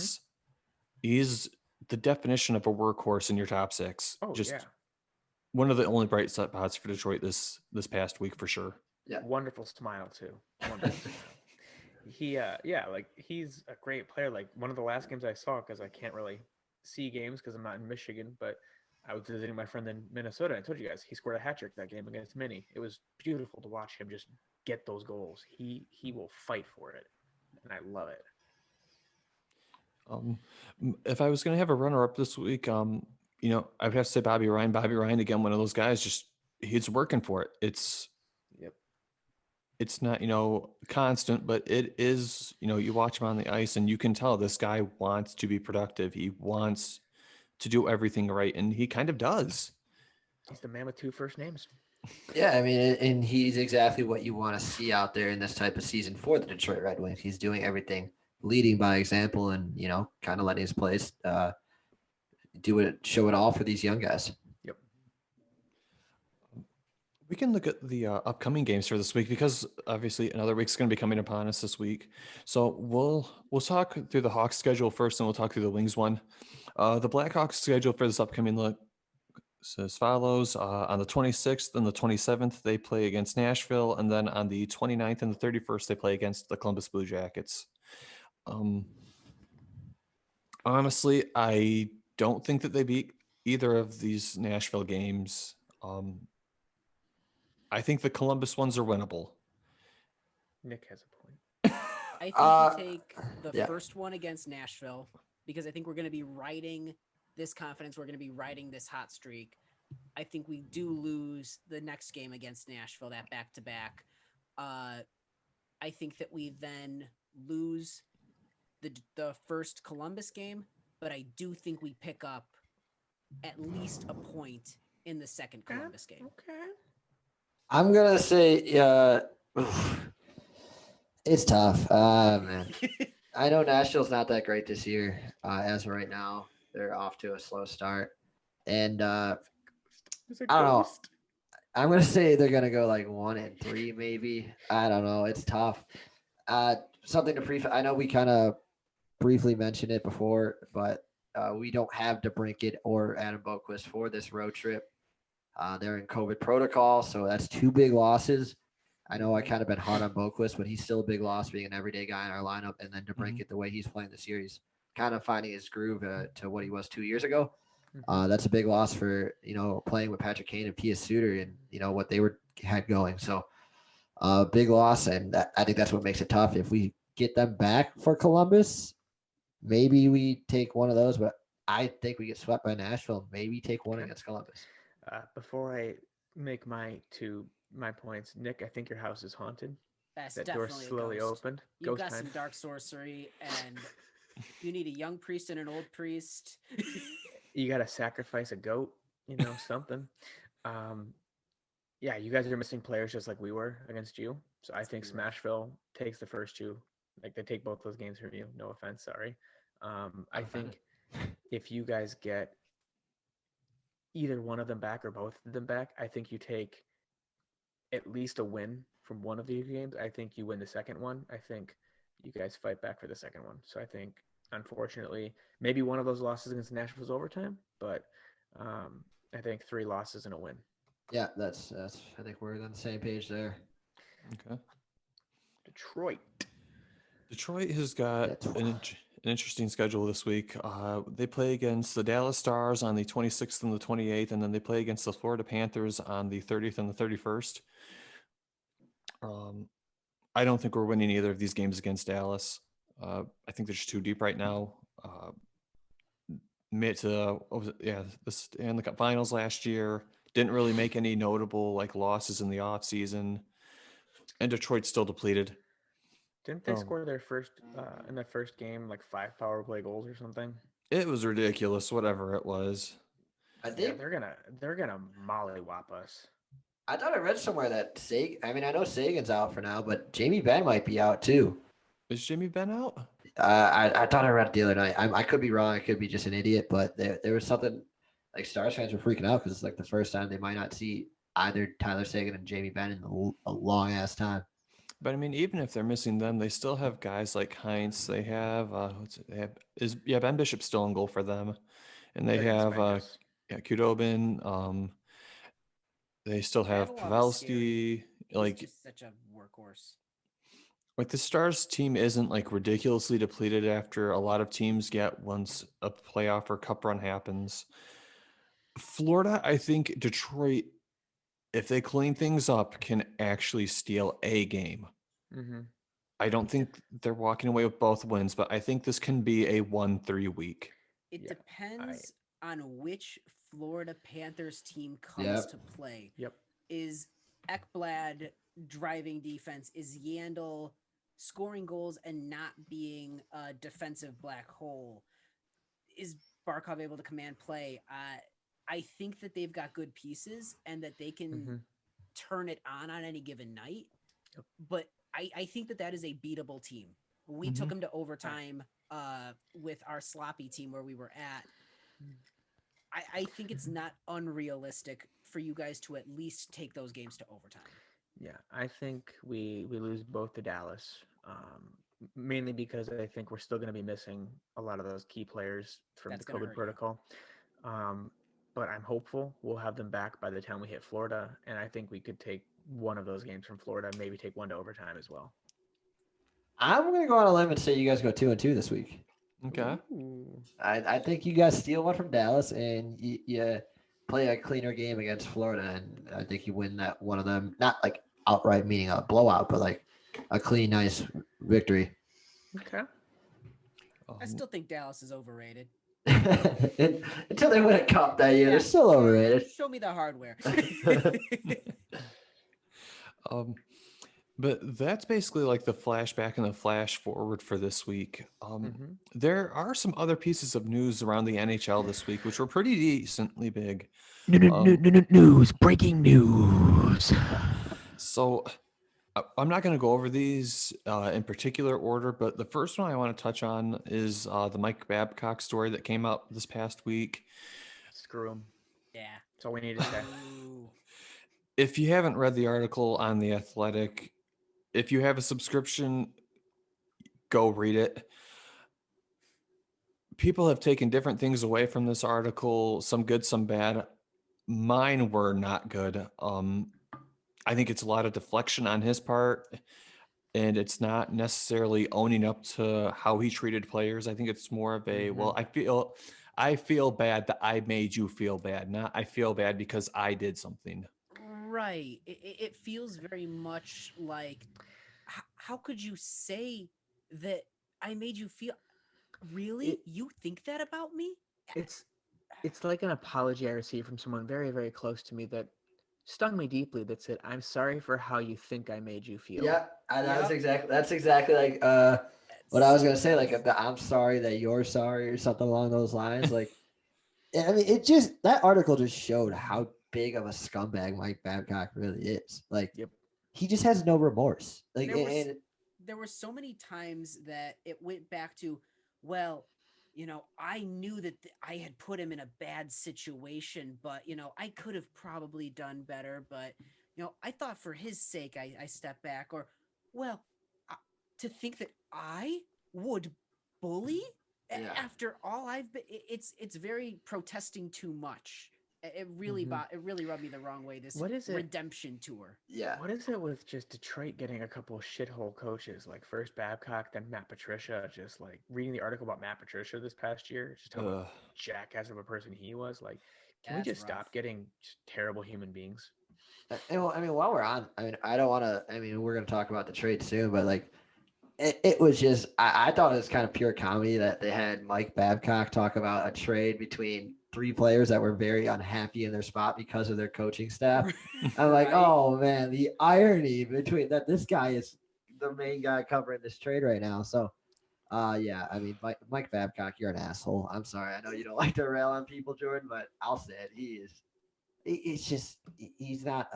he's the definition of a workhorse in your top six. Oh, just yeah. One of the only bright spots for Detroit this past week for sure. Yeah. Wonderful smile too. Wonderful smile. He's a great player. One of the last games I saw, because I can't really see games because I'm not in Michigan, but I was visiting my friend in Minnesota. And I told you guys he scored a hat trick that game against Minnie. It was beautiful to watch him just get those goals. He will fight for it. And I love it. If I was going to have a runner-up this week, I would have to say Bobby Ryan. Bobby Ryan, again, one of those guys, he's working for it. it's not, constant, but it is, you watch him on the ice and you can tell this guy wants to be productive. He wants to do everything right. And he kind of does. He's the man with 2 first names. Yeah, I mean, and he's exactly what you want to see out there in this type of season for the Detroit Red Wings. He's doing everything, leading by example, and kind of letting his plays show it all for these young guys. Yep. We can look at the upcoming games for this week because obviously another week's going to be coming upon us this week. So we'll talk through the Hawks schedule first, and we'll talk through the Wings one. The Blackhawks schedule for this upcoming look is as follows. On the 26th and the 27th, they play against Nashville, and then on the 29th and the 31st, they play against the Columbus Blue Jackets. Honestly, I don't think that they beat either of these Nashville games. I think the Columbus ones are winnable. Nick has a point. I think you take the yeah. first one against Nashville because I think we're going to be riding this confidence. We're going to be riding this hot streak. I think we do lose the next game against Nashville, that back-to-back. I think that we then lose the first Columbus game, but I do think we pick up at least a point in the second Columbus game. Okay. I'm going to say it's tough. Man. I know Nashville's not that great this year. As of right now, they're off to a slow start. And I don't know. I'm going to say they're going to go like 1-3 maybe. I don't know. It's tough. Something to I know we kind of briefly mentioned it before, but we don't have DeBrincat or Adam Boqvist for this road trip. They're in COVID protocol, so that's 2 big losses. I know I kind of been hard on Boqvist, but he's still a big loss being an everyday guy in our lineup. And then DeBrincat, the way he's playing the series, kind of finding his groove to what he was 2 years ago. That's a big loss for, playing with Patrick Kane and Pius Suter and, what they had going. So big loss, and I think that's what makes it tough. If we get them back for Columbus, maybe we take one of those, but I think we get swept by Nashville. Maybe take one against Columbus. Before I make my points, Nick, I think your house is haunted. That's that definitely door slowly opened. You've Ghost got time. some dark sorcery, and you need a young priest and an old priest. You got to sacrifice a goat, something. Yeah, you guys are missing players just like we were against you. So I think Smashville takes the first 2. Like they take both those games from you. No offense, sorry. I think if you guys get either one of them back or both of them back, I think you take at least a win from one of these games. I think you win the second one. I think you guys fight back for the second one. So I think, unfortunately, maybe one of those losses against Nashville's overtime, but I think 3 losses and a win. Yeah, that's. I think we're on the same page there. Okay. Detroit has got an interesting schedule this week. They play against the Dallas Stars on the 26th and the 28th, and then they play against the Florida Panthers on the 30th and the 31st. I don't think we're winning either of these games against Dallas. I think they're just too deep right now. This in the finals last year, didn't really make any notable losses in the offseason, and Detroit's still depleted. Didn't they score their first in the first game 5 power play goals or something? It was ridiculous, whatever it was. I think they're gonna mollywop us. I thought I read somewhere that I know Sagan's out for now, but Jamie Benn might be out too. Is Jamie Benn out? I thought I read it the other night. I could be wrong. I could be just an idiot, but there was something Stars fans were freaking out because it's the first time they might not see either Tyler Sagan and Jamie Benn in a long ass time. But I mean, even if they're missing them, they still have guys like Heinz. They have Ben Bishop's still in goal for them, and they have Kudobin. They still have Pavelski. He's just such a workhorse. The Stars team isn't ridiculously depleted after a lot of teams get once a playoff or cup run happens. Florida, I think Detroit, if they clean things up, can actually steal a game. Mm-hmm. I don't think they're walking away with both wins, but I think this can be a 1-3 week. It depends on which Florida Panthers team comes to play. Yep. Is Ekblad driving defense? Is Yandel scoring goals and not being a defensive black hole? Is Barkov able to command play? I think that they've got good pieces and that they can turn it on any given night. Yep. But I think that is a beatable team. We took them to overtime with our sloppy team where we were at. I think it's not unrealistic for you guys to at least take those games to overtime. Yeah, I think we lose both to Dallas, mainly because I think we're still going to be missing a lot of those key players from That's the gonna COVID hurt protocol. But I'm hopeful we'll have them back by the time we hit Florida, and I think we could take one of those games from Florida, maybe take one to overtime as well. I'm going to go on a limb and say you guys go 2-2 this week. Okay. I think you guys steal one from Dallas and you play a cleaner game against Florida, and I think you win that one of them. Not like outright, meaning a blowout, but like a clean, nice victory. Okay. I still think Dallas is overrated. Until they win a cup that year, they're still overrated. Show me the hardware. But that's basically like the flashback and the flash forward for this week. There are some other pieces of news around the NHL this week, which were pretty decently big. News, breaking news. So I'm not going to go over these in particular order, but the first one I want to touch on is the Mike Babcock story that came out this past week. Screw him. Yeah. That's all we need to say. If you haven't read the article on The Athletic, if you have a subscription, go read it. People have taken different things away from this article, some good, some bad. Mine were not good. I think it's a lot of deflection on his part, and it's not necessarily owning up to how he treated players. I think it's more of a, well, I feel bad that I made you feel bad, not I feel bad because I did something. Right. It feels very much like, how could you say that I made you feel? Really? You think that about me? It's like an apology I received from someone very, very close to me that stung me deeply. That said, "I'm sorry for how you think I made you feel." Yeah, that's exactly like what I was gonna say. Like, I'm sorry that you're sorry, or something along those lines. Like, I mean, that article just showed how big of a scumbag Mike Babcock really is. Like, he just has no remorse. Like, there were so many times that it went back to, well, I knew that I had put him in a bad situation, but, I could have probably done better. But, I thought for his sake, I stepped back. Or, well, to think that I would bully after all I've been, it's very protesting too much. It really rubbed me the wrong way. This redemption tour. Yeah. What is it with just Detroit getting a couple of shithole coaches, like first Babcock, then Matt Patricia? Just like reading the article about Matt Patricia this past year, just how jackass of a person he was. Like, can we just stop getting just terrible human beings? Well, I mean, while we're on, I mean, I don't want to. I mean, we're going to talk about the trade soon, but like, it was just. I thought it was kind of pure comedy that they had Mike Babcock talk about a trade between 3 players that were very unhappy in their spot because of their coaching staff. I'm like, oh man, the irony between that. This guy is the main guy covering this trade right now. So, yeah, I mean, Mike Babcock, you're an asshole. I'm sorry. I know you don't like to rail on people, Jordan, but I'll say it. He's not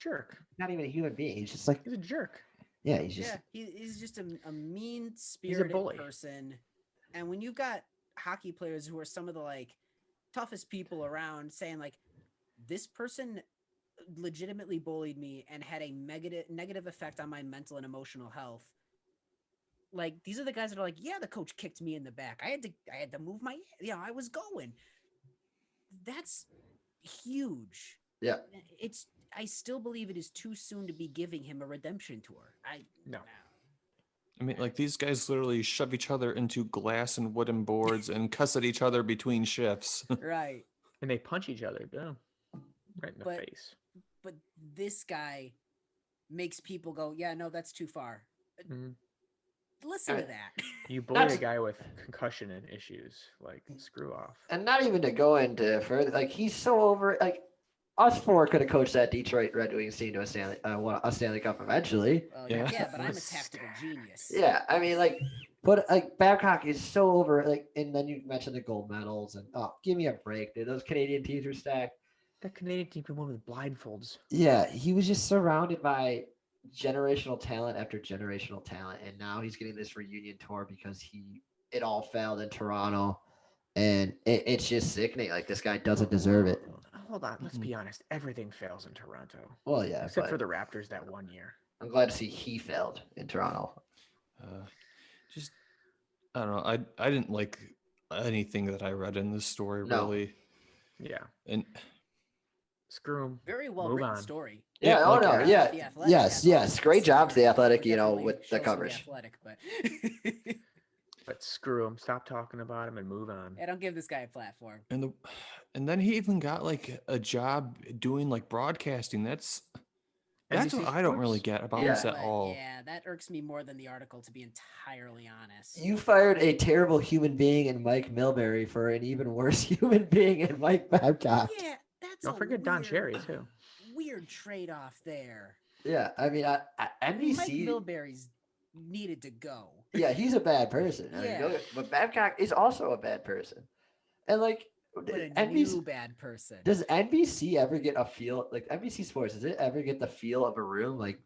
jerk. Not even a human being. He's just like, he's a jerk. Yeah, he's just he's just a mean-spirited person. And when you've got hockey players who are some of the like toughest people around saying like, this person legitimately bullied me and had a negative effect on my mental and emotional health. Like, these are the guys that are like, yeah, the coach kicked me in the back. I had to move my, I was going. That's huge. Yeah. I still believe it is too soon to be giving him a redemption tour. No. I mean, like, these guys literally shove each other into glass and wooden boards and cuss at each other between shifts. Right. And they punch each other, right in the face. But this guy makes people go, yeah, no, that's too far. Listen to that. You bully a guy with concussion and issues, like, screw off. And not even to go into further, like, he's so over, like, us four could have coached that Detroit Red Wings team to a Stanley Cup eventually. Well, Yeah. yeah, but I'm a Was tactical genius. Yeah, I mean, like, but like Babcock is so over. Like, and then you mentioned the gold medals, and give me a break, dude. Those Canadian teams were stacked. that Canadian team won with blindfolds. Yeah, he was just surrounded by generational talent after generational talent, and now he's getting this reunion tour because it all failed in Toronto, and it's just sickening. Like, this guy doesn't deserve it. Hold on, let's be honest. Everything fails in Toronto, Well, yeah, except but for the Raptors that 1 year. I'm glad to see he failed in Toronto. Just I don't know. I didn't like anything that I read in this story No. really, Yeah, and screw him. Very well Move written on. story. Yeah, Yeah, oh like, no, Credit yeah, to The Athletic yes, has yes. all Great this. job to the Athletic, Would definitely with the show some of coverage. Athletic, but But screw him. Stop talking about him and move on. I don't give this guy a platform. and then he even got like a job doing like broadcasting. That's NBC what I don't really Sports? get about Yeah. this at But, all. yeah, that irks me more than the article, to be entirely honest. You fired a terrible human being in Mike Milbury for an even worse human being in Mike Babcock. Yeah, that's Don't a forget Don Cherry too. weird trade-off there. Yeah, I mean, Mike NBC. Milbury's needed to go. Yeah, he's a bad person. I mean, Yeah. but Babcock is also a bad person. And like, But a NBC new bad person. does NBC ever get a feel like NBC Sports? Does it ever get the feel of a room? Like,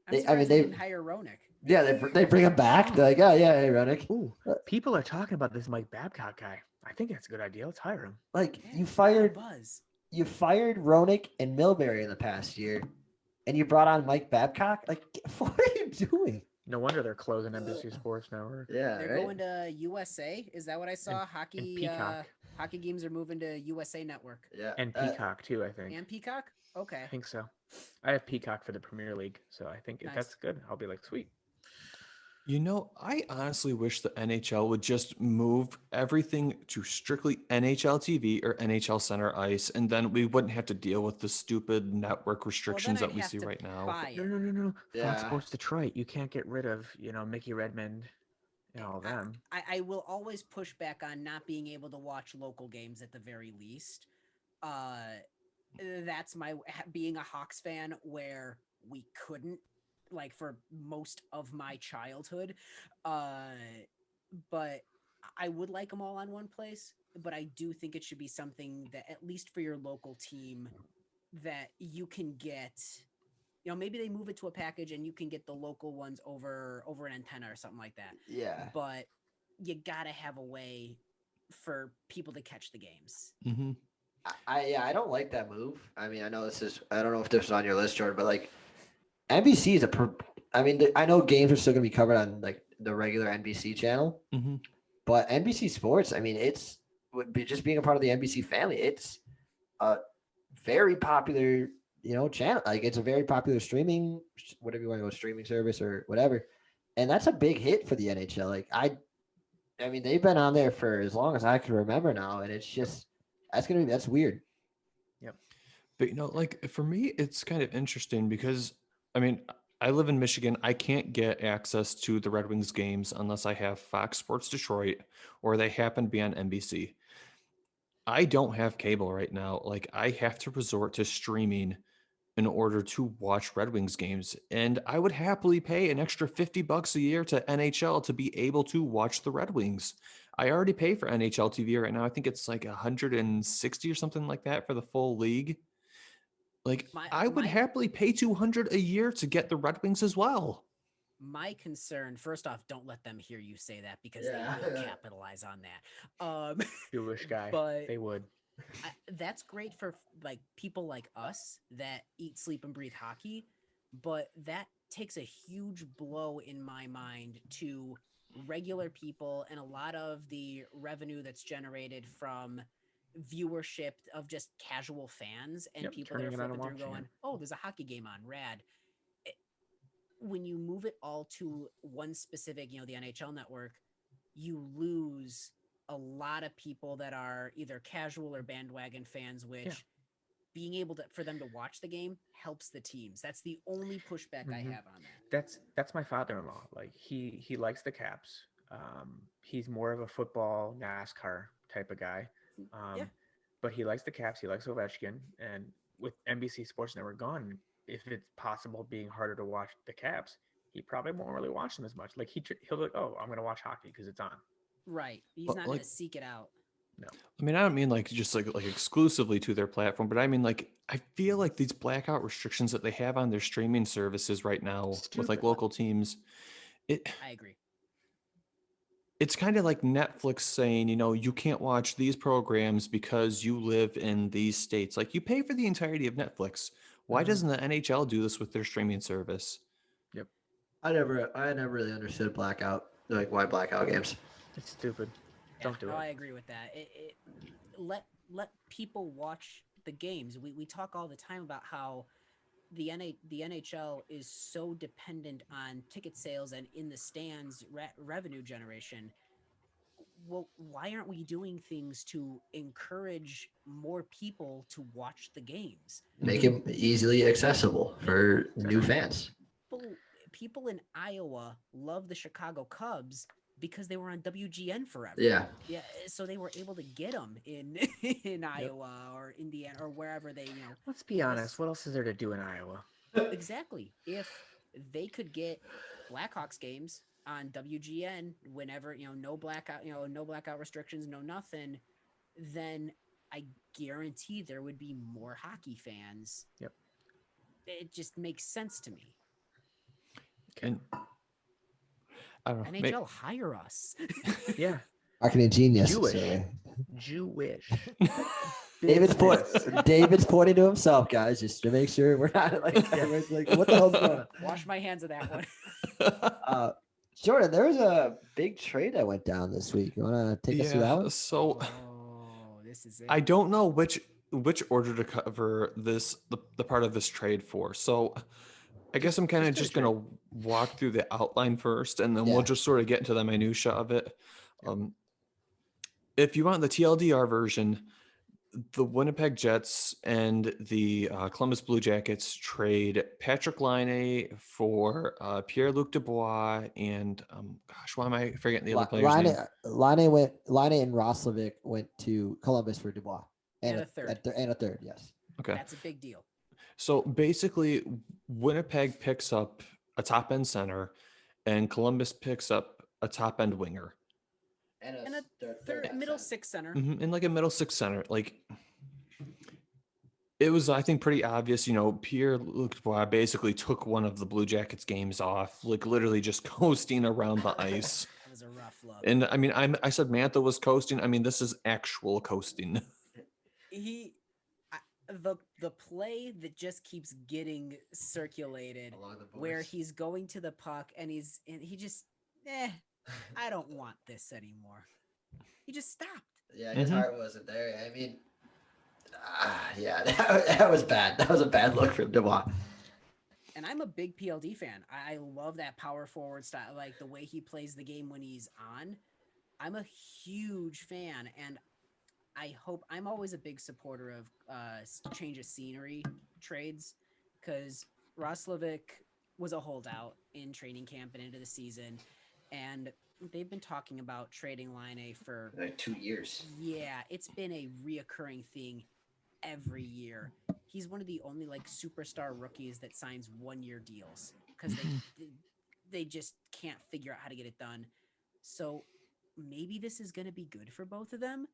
I'm I surprised mean, they they- didn't hire Ronick. yeah, they bring him back. They're like, oh yeah, hey, Ronick. Ooh, people are talking about this Mike Babcock guy. I think that's a good idea. Let's hire him. Like, Yeah, you got a fired buzz. Ronick and Milbury in the past year, and you brought on Mike Babcock. Like, what are you doing? No wonder they're closing NBC Sports Network. Yeah, They're right? going to USA. Is that what I saw? Hockey Peacock. hockey games are moving to USA Network. Yeah, And Peacock too, I think. And Peacock? Okay. I think so. I have Peacock for the Premier League, so I think if Nice. that's good, I'll be like, sweet. You know, I honestly wish the NHL would just move everything to strictly NHL TV or NHL Center Ice, and then we wouldn't have to deal with the stupid network restrictions I'd that we have see to right now. buy No, it. no. Yeah. Fox Sports Detroit. You can't get rid of, Mickey Redmond and all them. I will always push back on not being able to watch local games at the very least. That's being a Hawks fan where we couldn't, like, for most of my childhood. But I would like them all on one place, but I do think it should be something that, at least for your local team, that you can get. Maybe they move it to a package and you can get the local ones over an antenna or something like that. yeah. But you gotta have a way for people to catch the games. Mm-hmm. I don't like that move. I mean, I know I don't know if this is on your list, Jordan, but like, NBC is I know games are still going to be covered on like the regular NBC channel, Mm-hmm. but NBC Sports, I mean, would be just being a part of the NBC family. It's a very popular, channel. Like, it's a very popular streaming, whatever you want to go, streaming service or whatever. And that's a big hit for the NHL. Like, I mean, they've been on there for as long as I can remember now, and it's just that's weird. But like for me, it's kind of interesting because I mean, I live in Michigan. I can't get access to the Red Wings games unless I have Fox Sports Detroit or they happen to be on NBC. I don't have cable right now. Like, I have to resort to streaming in order to watch Red Wings games. And I would happily pay an extra $50 a year to NHL to be able to watch the Red Wings. I already pay for NHL TV right now. I think it's like 160 or something like that for the full league. Like, I would happily pay $200 a year to get the Red Wings as well. My concern, first off, don't let them hear you say that because Yeah. they will capitalize on that. Foolish guy. But They would. that's great for like people like us that eat, sleep, and breathe hockey, but that takes a huge blow in my mind to regular people and a lot of the revenue that's generated from viewership of just casual fans and Yep, people that are turning it on and flipping through watching going, oh, there's a hockey game on, rad. When you move it all to one specific, the NHL network, you lose a lot of people that are either casual or bandwagon fans, which being able for them to watch the game helps the teams. That's the only pushback I have on that. That's my father-in-law. Like, he likes the Caps. He's more of a football NASCAR type of guy. Yeah. But he likes the Caps. He likes Ovechkin, and with NBC Sports Network gone, if it's possible being harder to watch the Caps, he probably won't really watch them as much. Like he'll be like, oh, I'm gonna watch hockey because it's on. Right. He's But, not like- gonna seek it out. No. I mean, I don't mean like just like exclusively to their platform, but I mean like I feel like these blackout restrictions that they have on their streaming services right now with like Stupid. local teams, I agree. it's kind of like Netflix saying, you know, you can't watch these programs because you live in these states. Like you pay for the entirety of Netflix. Why Mhm. doesn't the NHL do this with their streaming service? I never really understood blackout, like why blackout games. It's stupid. Yeah, Don't do no, it. I agree with that. Let people watch the games. We talk all the time about how the NHL is so dependent on ticket sales and in the stands revenue generation. Well, why aren't we doing things to encourage more people to watch the games? Make him easily accessible for new fans. People in Iowa love the Chicago Cubs because they were on WGN forever. Yeah. Yeah, so they were able to get them in Iowa or Indiana or wherever they, Let's be honest. What else is there to do in Iowa? exactly. If they could get Blackhawks games on WGN whenever, no blackout, no blackout restrictions, no nothing, then I guarantee there would be more hockey fans. Yep. It just makes sense to me. And I don't know. NHL, hire us. Yeah. Marketing genius. Jewish. So. Jewish. David's Business. David's pointing to himself, guys, just to make sure we're not like, everyone's like, what the hell's going on? Wash my hands of that one. Jordan, there was a big trade that went down this week. You want to take us through that one? So Oh, this is it. I don't know which order to cover the part of this trade for. So I guess I'm kind of just gonna walk through the outline first, and then we'll Yeah. just sort of get into the minutia of it. If you want the TLDR version, the Winnipeg Jets and the Columbus Blue Jackets trade Patrick Laine for Pierre-Luc Dubois and gosh, why am I forgetting the other player's name? Laine and Roslovic went to Columbus for Dubois And a third. and a third. Yes. Okay. That's a big deal. So basically, Winnipeg picks up a top end center, and Columbus picks up a top end winger, And a third middle six center. and like a middle six center. Like it was, I think, pretty obvious. You know, Pierre-Luc Dubois basically took one of the Blue Jackets games off, like literally just coasting around the ice. That was a rough look. And I mean, I said Mantha was coasting. I mean, this is actual coasting. The play that just keeps getting circulated where he's going to the puck and he just I don't want this anymore. He just stopped. Yeah, his heart wasn't there. I mean, yeah, that was bad. That was a bad look from Dubois. And I'm a big PLD fan. I love that power forward style, like the way he plays the game when he's on. I'm a huge fan, and I'm always a big supporter of change of scenery trades, because Roslovic was a holdout in training camp and into the season, and they've been talking about trading Laine for Like 2 years. Yeah, it's been a reoccurring thing every year. He's one of the only like superstar rookies that signs 1-year deals because they just can't figure out how to get it done. So maybe this is going to be good for both of them.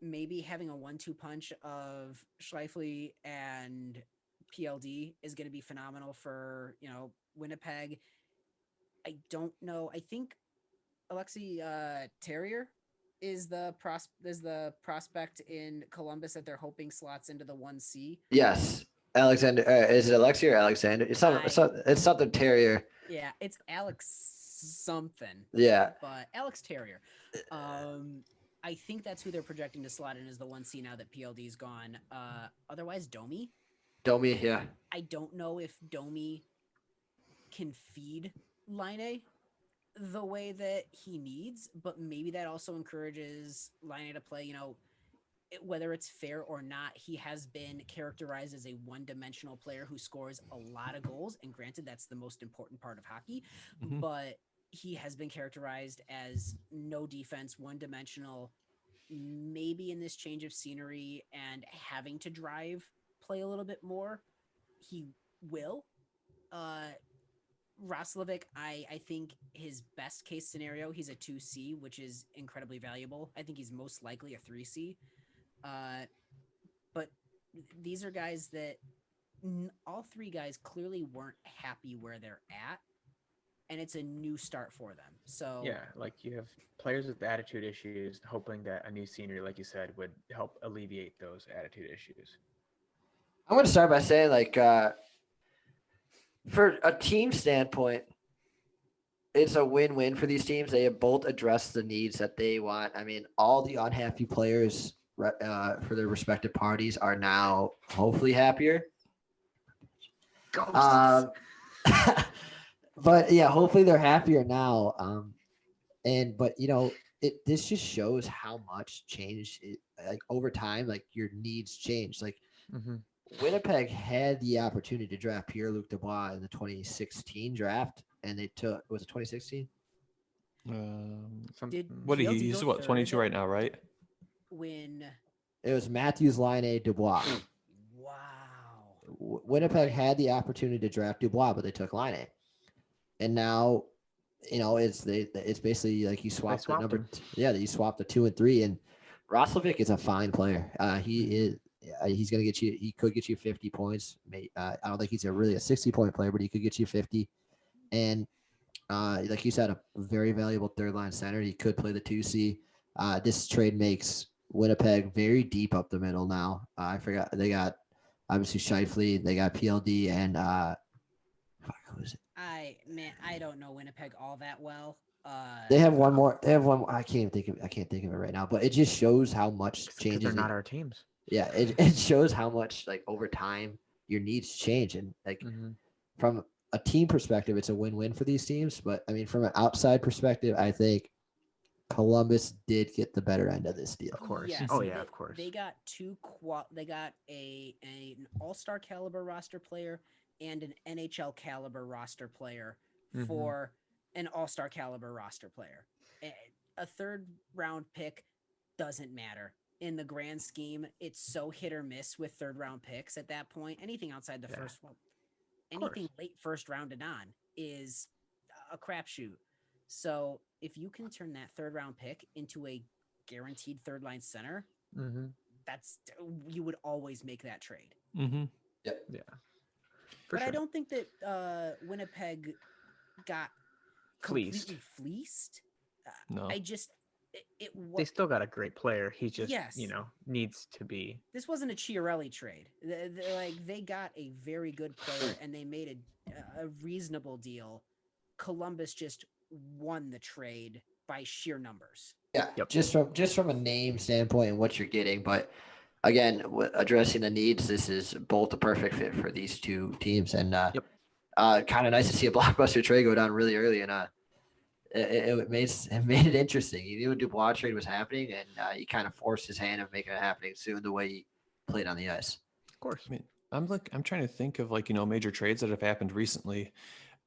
Maybe having a 1-2 punch of Schleifele and PLD is going to be phenomenal for, Winnipeg. I don't know. I think Alexei Terrier is the prospect in Columbus that they're hoping slots into the 1C. Yes, Alexander. Is it Alexei or Alexander? It's something Terrier. Yeah, it's Alex something. Yeah, but Alex Terrier. I think that's who they're projecting to slot in as the 1C now that PLD's gone. Otherwise, Domi. Yeah. I don't know if Domi can feed Laine the way that he needs, but maybe that also encourages Laine to play, whether it's fair or not. He has been characterized as a one-dimensional player who scores a lot of goals, and granted, that's the most important part of hockey, but he has been characterized as no defense, one-dimensional, maybe in this change of scenery and having to drive play a little bit more, he will. Roslovic, I think his best case scenario, he's a 2C, which is incredibly valuable. I think he's most likely a 3C. But these are guys that all three guys clearly weren't happy where they're at, and it's a new start for them. So Yeah, like you have players with attitude issues, hoping that a new scenery, like you said, would help alleviate those attitude issues. I'm going to start by saying, like, for a team standpoint, it's a win-win for these teams. They have both addressed the needs that they want. I mean, all the unhappy players for their respective parties are now hopefully happier. But yeah, hopefully they're happier now. But this just shows how much change, like over time, like your needs change. Like Winnipeg had the opportunity to draft Pierre-Luc Dubois in the 2016 draft, and they took, was it 2016? What did he? He's what, 22 right now, right? When It was Matthews, Laine, Dubois. wow, Winnipeg had the opportunity to draft Dubois, but they took Laine, and now, it's basically like you swapped the number. You swapped the 2 and 3, and Roslovic is a fine player. He's going to get you. He could get you 50 points. I don't think he's really a 60-point player, but he could get you 50. And like you said, a very valuable third line center. He could play the 2C. This trade makes Winnipeg very deep up the middle now. I forgot they got obviously Scheifele. They got PLD and who is it? I don't know Winnipeg all that well. They have one more. They have one. I can't think of it right now. But it just shows how much changes. They're not our teams. Yeah, it shows how much, like, over time your needs change, and like from a team perspective, it's a win-win for these teams. But I mean, from an outside perspective, I think Columbus did get the better end of this deal. Of course. Yes, Of course. They got they got an all-star caliber roster player and an NHL caliber roster player for an all-star caliber roster player. A third round pick doesn't matter. In the grand scheme, it's so hit or miss with third round picks at that point. Anything outside the first one, anything late first round and on is a crapshoot. So if you can turn that third round pick into a guaranteed third line center, you would always make that trade. Yeah. But I don't think that Winnipeg got completely fleeced. No. They still got a great player. He just, needs to be. This wasn't a Chiarelli trade. They got a very good player and they made a reasonable deal. Columbus just won the trade by sheer numbers. Yeah, just from a name standpoint and what you're getting, but again, addressing the needs, this is both the perfect fit for these two teams, and kind of nice to see a blockbuster trade go down really early, and it made it interesting. He knew a Dubois trade was happening, and he kind of forced his hand of making it happening soon the way he played on the ice. Of course. I mean, I'm trying to think of major trades that have happened recently.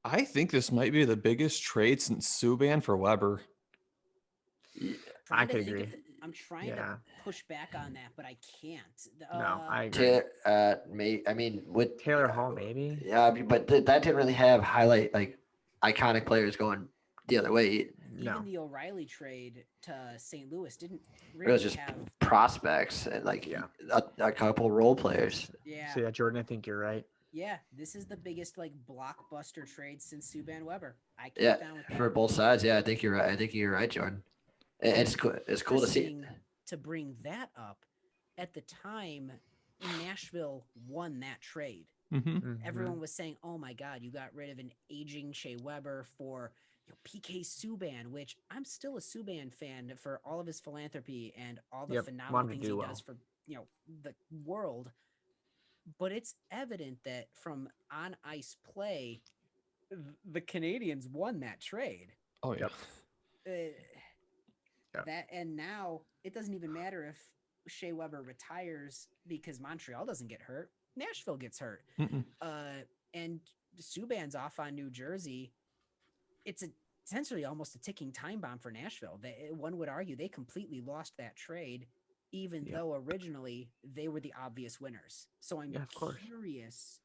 I think this might be the biggest trade since Subban for Weber. I could agree. I'm trying to push back on that, but I can't. No, I agree. With Taylor Hall, maybe. Yeah, but that didn't really have highlight like iconic players going the other way. Even the O'Reilly trade to St. Louis didn't really it was just have prospects and a couple role players. Yeah. So yeah, Jordan, I think you're right. Yeah, this is the biggest blockbuster trade since Subban Weber. I came down with that. For both sides. Yeah, I think you're right, Jordan. It's cool. It's cool to see. To bring that up, at the time, Nashville won that trade. Everyone was saying, "Oh my God, you got rid of an aging Shea Weber for PK Subban," which I'm still a Subban fan for all of his philanthropy and all the phenomenal things he does for the world. But it's evident that from on ice play, the Canadians won that trade. Oh yeah. That and now it doesn't even matter if Shea Weber retires because Montreal doesn't get hurt. Nashville gets hurt. And Subban's off on New Jersey. It's essentially almost a ticking time bomb for Nashville. One would argue they completely lost that trade, even though originally they were the obvious winners. So I'm curious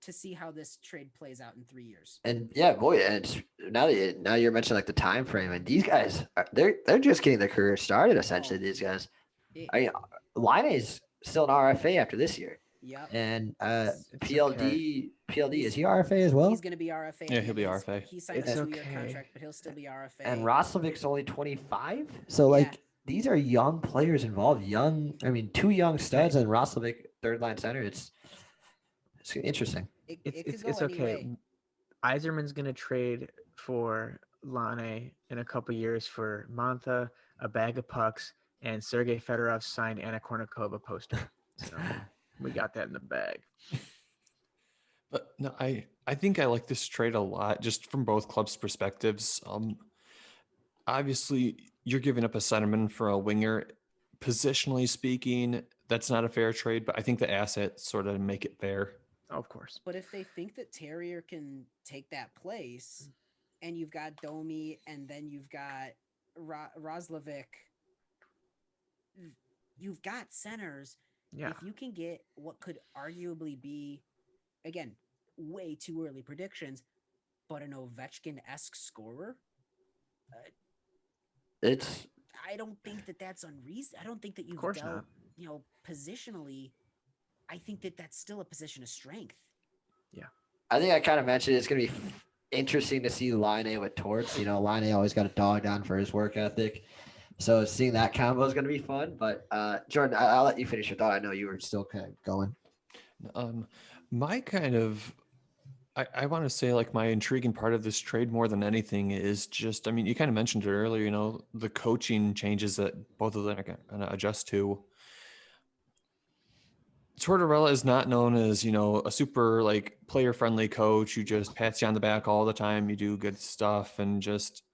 to see how this trade plays out in 3 years. And boy, and now you're mentioning like the time frame, and these guys they're just getting their career started essentially. These guys, Laine is still an RFA after this year. Yep. And PLD is he RFA as well? He's going to be RFA. Yeah, he'll be RFA. He signed a 2-year contract, but he'll still be RFA. And Roslovic's only 25. So like these are young players involved. Two young studs and Roslovic third line center. It's interesting. It's okay. Yzerman's going to trade for Laine in a couple years for Mantha, a bag of pucks, and Sergei Fedorov's signed Anna Kournikova poster. So we got that in the bag. But no, I think I like this trade a lot, just from both clubs' perspectives. Obviously, you're giving up a centerman for a winger. Positionally speaking, that's not a fair trade, but I think the assets sort of make it fair. Of course. But if they think that Terrier can take that place, and you've got Domi, and then you've got Roslovic, you've got centers. Yeah. If you can get what could arguably be, again, way too early predictions, but an Ovechkin-esque scorer, I don't think that that's unreasonable. I don't think that you've dealt, positionally. I think that that's still a position of strength. Yeah. I think I kind of mentioned it's going to be interesting to see Laine with Torts. Laine always got a dog down for his work ethic. So seeing that combo is going to be fun. But Jordan, I'll let you finish your thought. I know you were still kind of going. My kind of, I want to say like my intriguing part of this trade more than anything is just, you kind of mentioned it earlier, the coaching changes that both of them are going to adjust to. Tortorella is not known as, a super like player friendly coach who just pats you on the back all the time. You do good stuff, and just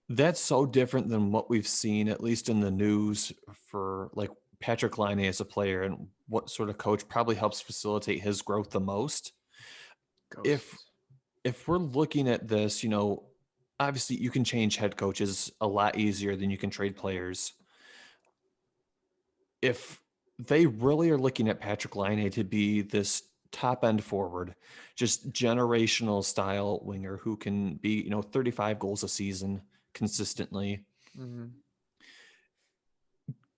that's so different than what we've seen, at least in the news, for like Patrick Laine as a player, and what sort of coach probably helps facilitate his growth the most. If we're looking at this, obviously you can change head coaches a lot easier than you can trade players. If they really are looking at Patrick Laine to be this top end forward, just generational style winger who can be, 35 goals a season consistently. Mm-hmm.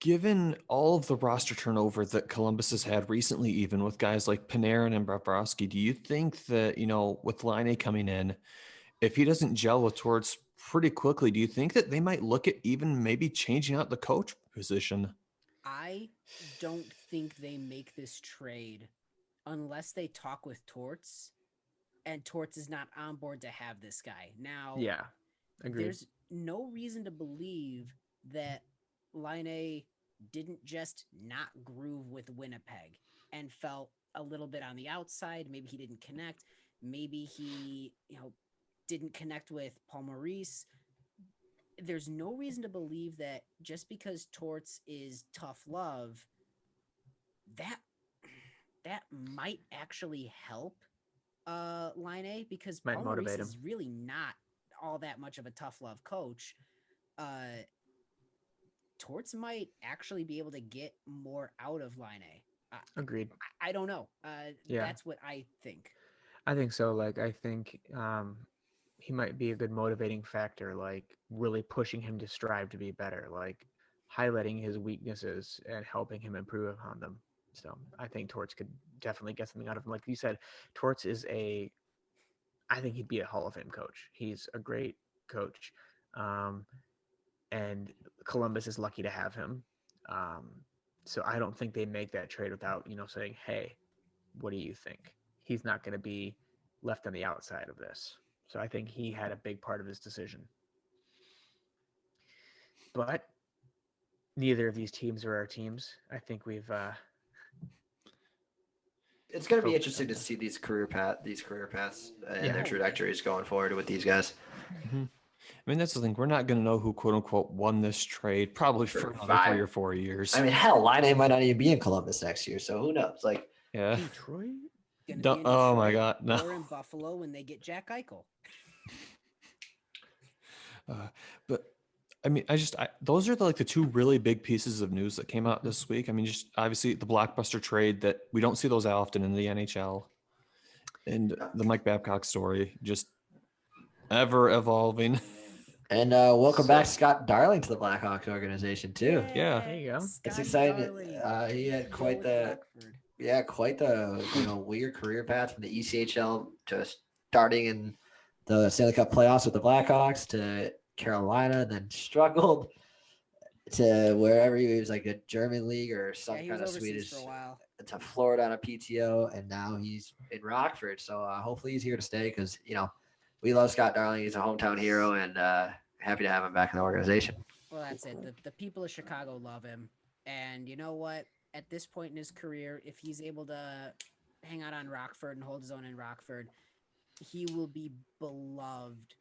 Given all of the roster turnover that Columbus has had recently, even with guys like Panarin and Bobrovsky, do you think that, with Laine coming in, if he doesn't gel with Torts pretty quickly, do you think that they might look at even maybe changing out the coach position? I don't think they make this trade unless they talk with Torts, and Torts is not on board to have this guy. Now, agreed. There's no reason to believe that Laine didn't just not groove with Winnipeg and felt a little bit on the outside. Maybe he didn't connect. Maybe he, didn't connect with Paul Maurice. There's no reason to believe that just because Torts is tough love, that might actually help Laine, because Paul Maurice is really not all that much of a tough love coach. Torts might actually be able to get more out of Laine. Agreed. I don't know. That's what I think. I think so. I think he might be a good motivating factor, really pushing him to strive to be better, highlighting his weaknesses and helping him improve upon them. So I think Torts could definitely get something out of him. Like you said, Torts I think he'd be a Hall of Fame coach. He's a great coach. And Columbus is lucky to have him. So I don't think they make that trade without, saying, hey, what do you think? He's not going to be left on the outside of this. So I think he had a big part of his decision. But neither of these teams are our teams. I think we've it's going to be interesting to see these career paths and their trajectories going forward with these guys. Mm-hmm. That's the thing. We're not going to know who, quote unquote, won this trade probably for another 3 or 4 years. Hell, Laine might not even be in Columbus next year, so who knows? Detroit? Oh my God, no. Or in Buffalo when they get Jack Eichel. But I mean, those are the two really big pieces of news that came out this week. I mean, just obviously the blockbuster trade that we don't see those often in the NHL, and the Mike Babcock story, just ever evolving. And welcome back, Scott Darling, to the Blackhawks organization too. Yeah. There you go. It's Scott exciting. Darling. He had Go quite with the Rockford. quite the weird career path from the ECHL to starting in the Stanley Cup playoffs with the Blackhawks to Carolina, then struggled to wherever he was, like a German league or some He kind was of overseas Swedish, for a while. to Florida on a PTO, and now he's in Rockford. So hopefully he's here to stay because we love Scott Darling. He's a hometown hero, and happy to have him back in the organization. Well, that's it. The people of Chicago love him. And you know what? At this point in his career, if he's able to hang out on Rockford and hold his own in Rockford, he will be beloved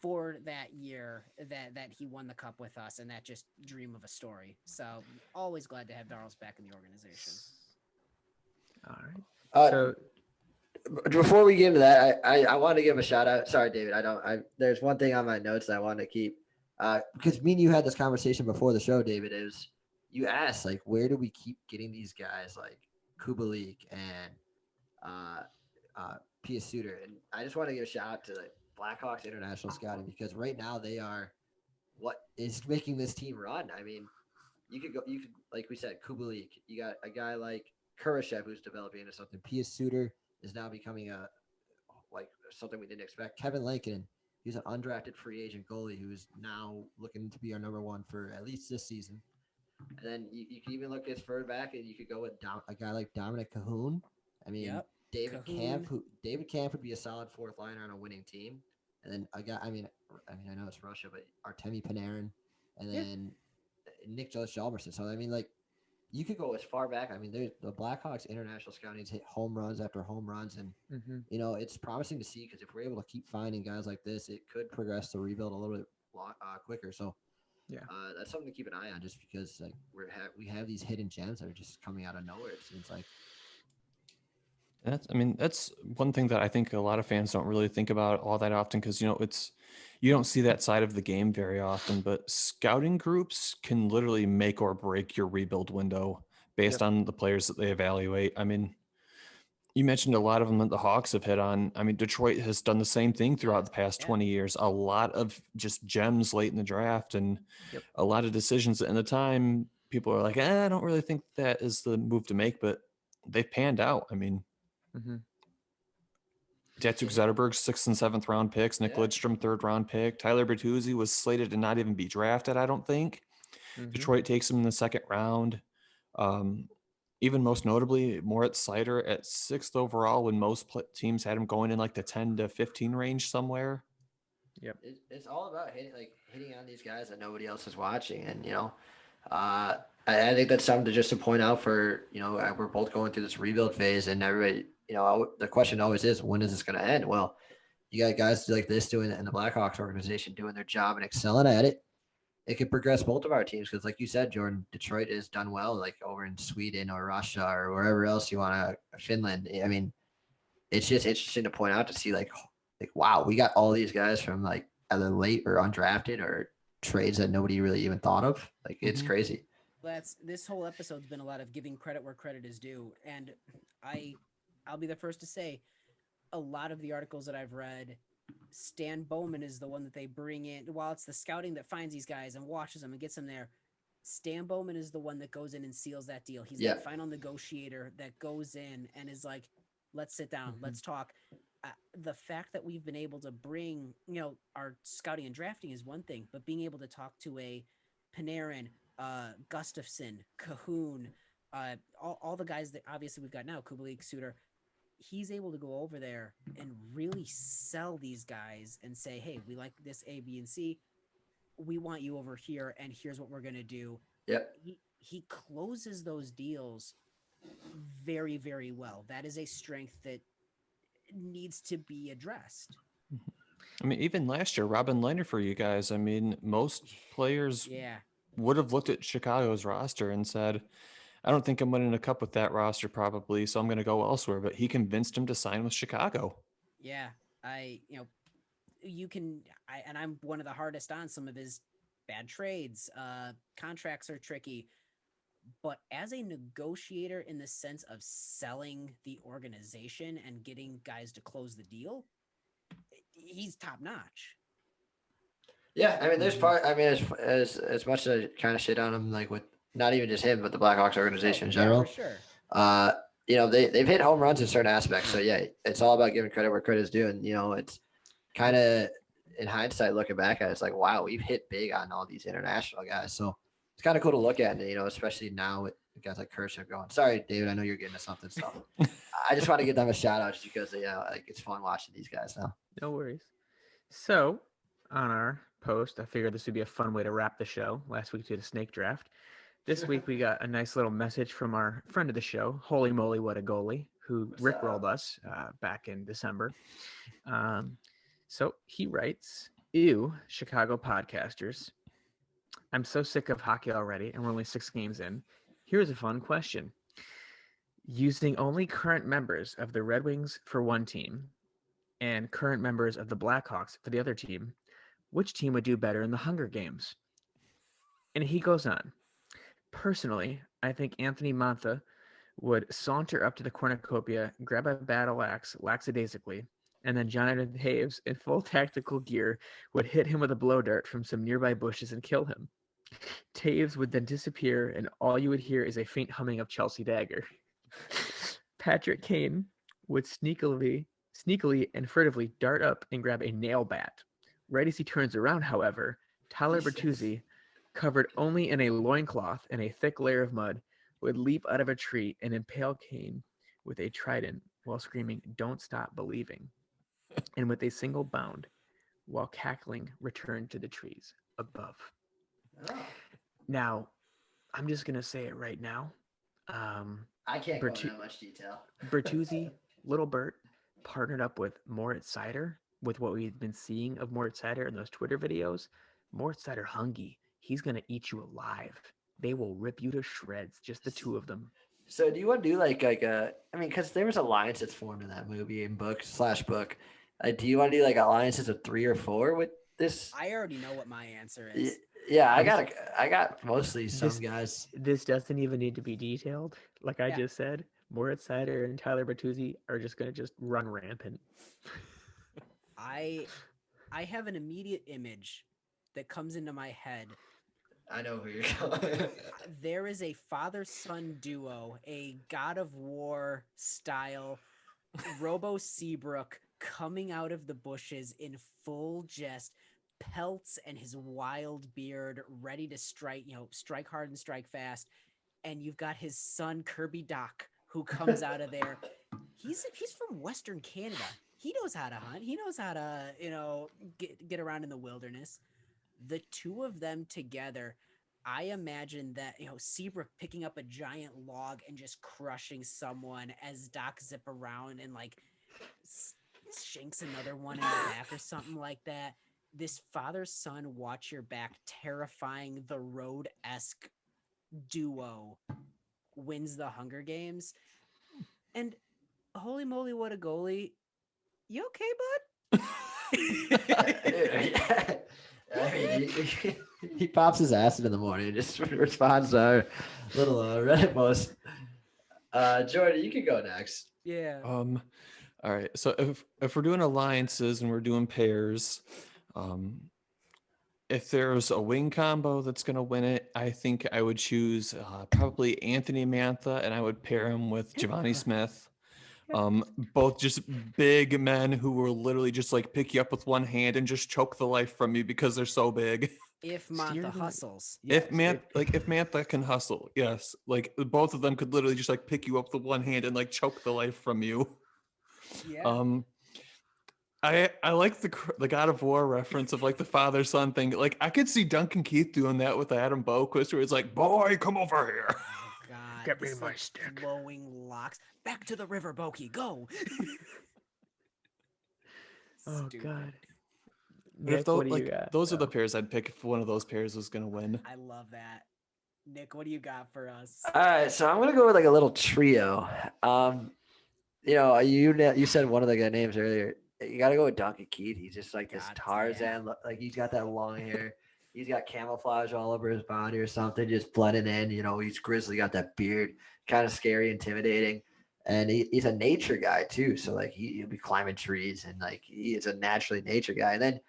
for that year that he won the cup with us and that just dream of a story. So always glad to have Darls back in the organization. All right. So before we get into that, I want to give a shout out. Sorry, David. There's one thing on my notes that I want to keep because me and you had this conversation before the show, David. Is you asked like, where do we keep getting these guys like Kubalik and Pia Suter? And I just want to give a shout out to the Blackhawks International Scouting because right now they are what is making this team run. I mean, you could like we said, Kubalik. You got a guy like Kurashev who's developing into something. Pia Suter is now becoming something we didn't expect. Kevin Lankinen, he's an undrafted free agent goalie who's now looking to be our number one for at least this season. And then you can even look as further back, and you could go with a guy like Dominic Cahoon. I mean, David Camp would be a solid fourth liner on a winning team. And then a guy, I mean, I know it's Russia, but Artemi Panarin, and then Nick Jalmerson. So I mean, like, you could go as far back. I mean, the Blackhawks international scouting's hit home runs after home runs, and it's promising to see because if we're able to keep finding guys like this, it could progress the rebuild a little bit quicker. So, that's something to keep an eye on, just because like we have these hidden gems that are just coming out of nowhere. It seems like. That's one thing that I think a lot of fans don't really think about all that often because, you don't see that side of the game very often, but scouting groups can literally make or break your rebuild window based on the players that they evaluate. I mean, you mentioned a lot of them that the Hawks have hit on. I mean, Detroit has done the same thing throughout the past 20 years. A lot of just gems late in the draft and a lot of decisions. And at the time, people are like, I don't really think that is the move to make, but they've panned out. I mean, Datsuk Zetterberg, 6th and 7th round picks. Nick Lidstrom, 3rd round pick. Tyler Bertuzzi was slated to not even be drafted, I don't think. Detroit takes him in the 2nd round. Even most notably, Moritz Seider at 6th overall when most teams had him going in like the 10 to 15 range somewhere. Yep. It's all about hitting on these guys that nobody else is watching. And, I think that's something to point out for, we're both going through this rebuild phase and everybody, the question always is, when is this going to end? Well, you got guys like this doing it in the Blackhawks organization, doing their job and excelling at it. It could progress both of our teams because, like you said, Jordan, Detroit has done well, like over in Sweden or Russia or wherever else you want to, Finland. I mean, it's just interesting to point out to see like, wow, we got all these guys from like either late or undrafted or trades that nobody really even thought of. Like, it's crazy. This whole episode's been a lot of giving credit where credit is due, and I'll be the first to say, a lot of the articles that I've read, Stan Bowman is the one that they bring in. While it's the scouting that finds these guys and watches them and gets them there, Stan Bowman is the one that goes in and seals that deal. He's that final negotiator that goes in and is like, let's sit down, let's talk. The fact that we've been able to bring, our scouting and drafting is one thing, but being able to talk to a Panarin, Gustafsson, Cahoon, all the guys that obviously we've got now, Kubalik, Suter, he's able to go over there and really sell these guys and say, hey, we like this A, B, and C. We want you over here, and here's what we're going to do. Yep. He closes those deals very, very well. That is a strength that needs to be addressed. I mean, even last year, Robin Lehner for you guys, I mean, most players would have looked at Chicago's roster and said, I don't think I'm winning a cup with that roster probably, so I'm going to go elsewhere. But he convinced him to sign with Chicago. Yeah, you can, and I'm one of the hardest on some of his bad trades. Contracts are tricky, but as a negotiator in the sense of selling the organization and getting guys to close the deal, he's top notch. Yeah, I mean, there's part. I mean, as much as I kind of shit on him, like with not even just him, but the Blackhawks organization in general. Yeah, for sure. They've hit home runs in certain aspects. So yeah, it's all about giving credit where credit's due, and it's kind of in hindsight looking back at it, it's like, wow, we've hit big on all these international guys. So it's kind of cool to look at, and especially now with guys like Kershaw going. Sorry, David, I know you're getting to something, so I just want to give them a shout out just because it's fun watching these guys now. No worries. So on our post, I figured this would be a fun way to wrap the show. Last week we did a snake draft. This week we got a nice little message from our friend of the show, Holy Moly What a Goalie, who rickrolled us back in December. So he writes, "Ew, Chicago podcasters. I'm so sick of hockey already, and we're only 6 games in. Here's a fun question. Using only current members of the Red Wings for one team and current members of the Blackhawks for the other team, which team would do better in the Hunger Games?" And he goes on. "Personally, I think Anthony Mantha would saunter up to the cornucopia, grab a battle axe lackadaisically, and then Jonathan Taves, in full tactical gear, would hit him with a blow dart from some nearby bushes and kill him. Taves would then disappear, and all you would hear is a faint humming of Chelsea Dagger. Patrick Kane would sneakily and furtively dart up and grab a nail bat. Right as he turns around, however, Tyler Bertuzzi, covered only in a loincloth and a thick layer of mud, would leap out of a tree and impale Kane with a trident while screaming, 'Don't stop believing,' and with a single bound, while cackling, return to the trees above." Oh. Now, I'm just going to say it right now. I can't go into that much detail. Bertuzzi, Little Bert, partnered up with Moritz Seider, with what we've been seeing of Moritz Seider in those Twitter videos. Moritz Seider hungry. He's going to eat you alive. They will rip you to shreds, just the two of them. So do you want to do because there was alliances formed in that movie and book. Do you want to do alliances of 3 or 4 with this? I already know what my answer is. Yeah, I got mostly some guys. This doesn't even need to be detailed. Like I just said, Moritz Seider and Tyler Bertuzzi are just going to just run rampant. I have an immediate image that comes into my head. I know who you're going. There is a father-son duo, a God of War style Robo Seabrook coming out of the bushes in full jest, pelts and his wild beard, ready to strike hard and strike fast. And you've got his son Kirby Doc, who comes out of there. He's from Western Canada. He knows how to hunt. He knows how to, get around in the wilderness. The two of them together, I imagine that, Seabrook picking up a giant log and just crushing someone as Doc zip around and shanks another one in the back or something like that. This father-son watch your back, terrifying the Road-esque duo wins the Hunger Games. And holy moly, what a goalie. You okay, bud? I mean, he pops his acid in the morning and just responds to our little Reddit post. Jordan, you can go next. Yeah. All right. So if we're doing alliances and we're doing pairs, if there's a wing combo that's going to win it, I think I would choose probably Anthony Mantha, and I would pair him with Giovanni Smith. Both just big men who will literally just pick you up with one hand and just choke the life from you because they're so big. If Mantha hustles. If Mantha can hustle, yes. Both of them could literally just pick you up with one hand and choke the life from you. Yeah. I like the God of War reference of the father-son thing. I could see Duncan Keith doing that with Adam Boquist, where it's boy, come over here. Oh God. Get me my stick. Glowing locks. Back to the river, Boki, go. Oh Stupid. God. Nick, What do you got? Those are the pairs I'd pick if one of those pairs was gonna win. I love that. Nick, what do you got for us? All right, so I'm gonna go with a little trio. You said one of the names earlier, you gotta go with Duncan Keith. He's just like this God, Tarzan. Like he's got that long hair. He's got camouflage all over his body or something, just blending in. He's grizzly, got that beard, kind of scary, intimidating. And he's a nature guy too. So like he'll be climbing trees and like he is a naturally nature guy. And then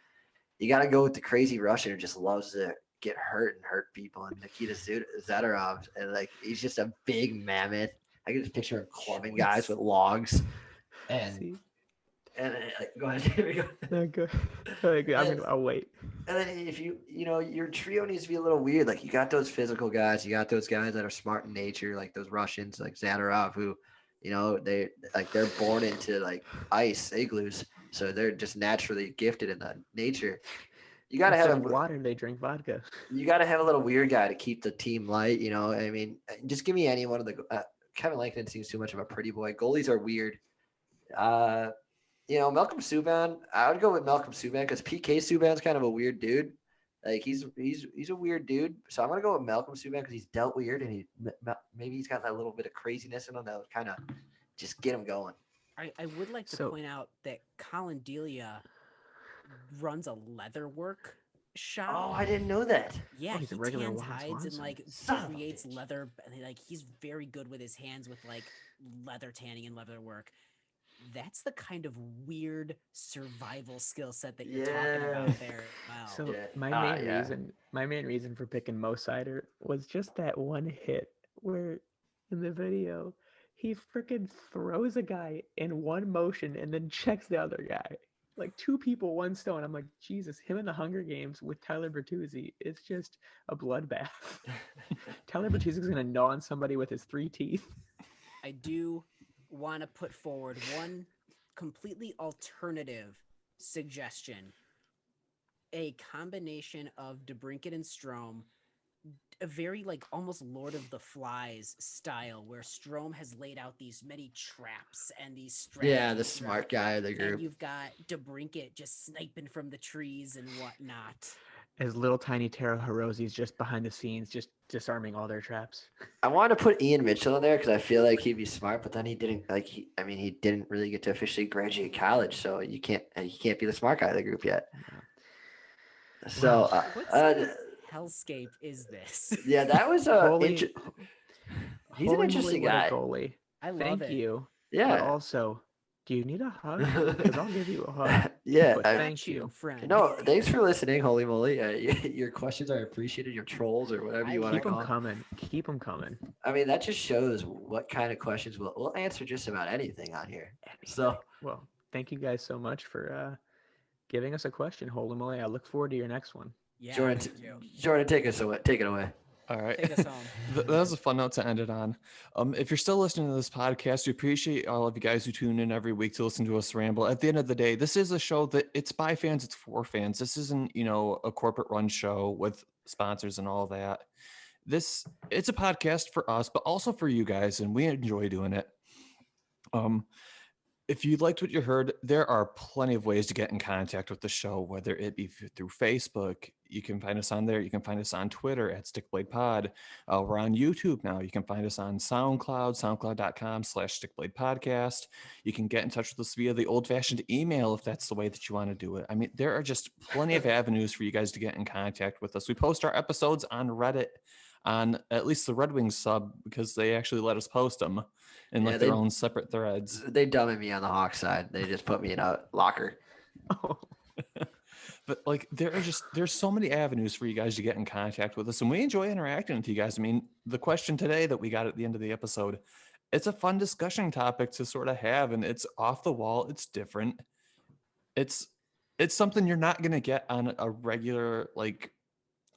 you got to go with the crazy Russian who just loves to get hurt and hurt people. And Nikita Zadorov, and like he's just a big mammoth. I can just picture him clubbing guys with logs. And go ahead. Here we go. No, go. I'll wait. And then if your trio needs to be a little weird. Like you got those physical guys, you got those guys that are smart in nature, like those Russians, like Zadorov, who, they're born into like ice igloos, so they're just naturally gifted in the nature. You got to have water. They drink vodka. You got to have a little weird guy to keep the team light. I mean, just give me any one of the. Kevin Lankinen seems too much of a pretty boy. Goalies are weird. Malcolm Subban, I would go with Malcolm Subban because PK Subban's kind of a weird dude. Like he's a weird dude. So I'm gonna go with Malcolm Subban because he's dealt weird and maybe he's got that little bit of craziness in him that would kind of just get him going. I would like to point out that Colin Delia runs a leather work shop. Oh, I didn't know that. Yeah, he's he a regular tans Lawrence hides and Swanson. creates leather. Like he's very good with his hands with like leather tanning and leather work. That's the kind of weird survival skill set that you're talking about there. Wow. So my main reason for picking Mo Sider was just that one hit where in the video he freaking throws a guy in one motion and then checks the other guy. Like 2 people, 1 stone. I'm like, Jesus, him in the Hunger Games with Tyler Bertuzzi, it's just a bloodbath. Tyler Bertuzzi's gonna gnaw on somebody with his 3 teeth. I do want to put forward one completely alternative suggestion. A combination of DeBrincat and Strome, a very like almost Lord of the Flies style where Strome has laid out these many traps and these strategies. Yeah, the smart guy of the group. And you've got DeBrincat just sniping from the trees and whatnot. As little tiny Taro Hiroshi's just behind the scenes, just disarming all their traps. I wanted to put Ian Mitchell in there because I feel like he'd be smart, but then he didn't. He didn't really get to officially graduate college, so he can't be the smart guy of the group yet. So, what hellscape is this? Yeah, that was he's an interesting guy. Goalie. I love Thank it. you. Yeah. But also, do you need a hug? Because I'll give you a hug. Yeah. But thank you, friend. No, thanks for listening. Holy moly. Your questions are appreciated. Your trolls or whatever you want to Keep call them coming. Keep them coming. I mean, that just shows what kind of questions we'll answer just about anything on here. So, well, thank you guys so much for giving us a question. Holy moly. I look forward to your next one. Yeah, Jordan, take it away. All right. Take us home. That was a fun note to end it on. If you're still listening to this podcast, we appreciate all of you guys who tune in every week to listen to us ramble. At the end of the day, this is a show that it's by fans, it's for fans. This isn't, a corporate run show with sponsors and all that. It's a podcast for us, but also for you guys, and we enjoy doing it. If you liked what you heard, there are plenty of ways to get in contact with the show, whether it be through Facebook. You can find us on there. You can find us on Twitter at StickBladePod. We're on YouTube now. You can find us on SoundCloud, soundcloud.com/StickBladePodcast. You can get in touch with us via the old-fashioned email if that's the way that you want to do it. I mean, there are just plenty of avenues for you guys to get in contact with us. We post our episodes on Reddit, on at least the Red Wings sub, because they actually let us post them in their own separate threads. They dummy me on the Hawks side. They just put me in a locker. But there's so many avenues for you guys to get in contact with us, and we enjoy interacting with you guys. I mean, the question today that we got at the end of the episode, it's a fun discussion topic to sort of have, and it's off the wall. It's different. It's something you're not going to get on a regular,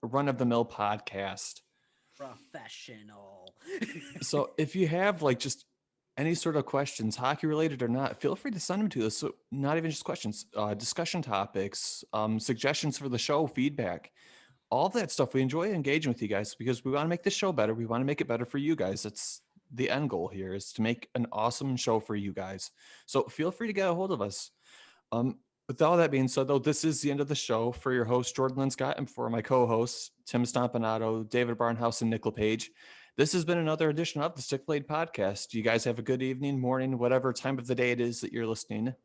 run of the mill podcast. Professional. So if you have just any sort of questions, hockey related or not, feel free to send them to us. So not even just questions, discussion topics, suggestions for the show, feedback, all that stuff. We enjoy engaging with you guys because we want to make this show better. We want to make it better for you guys. It's the end goal here is to make an awesome show for you guys. So feel free to get a hold of us. With all that being said, though, this is the end of the show. For your host, Jordan Lynn Scott, and for my co-hosts, Tim Stompanato, David Barnhouse, and Nick LePage, this has been another edition of the Stick Blade Podcast. You guys have a good evening, morning, whatever time of the day it is that you're listening.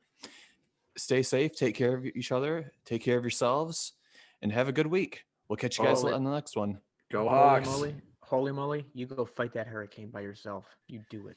stay safe, take care of each other, take care of yourselves, and have a good week. We'll catch you guys on the next one. Go Hawks. Holy moly, you go fight that hurricane by yourself. You do it.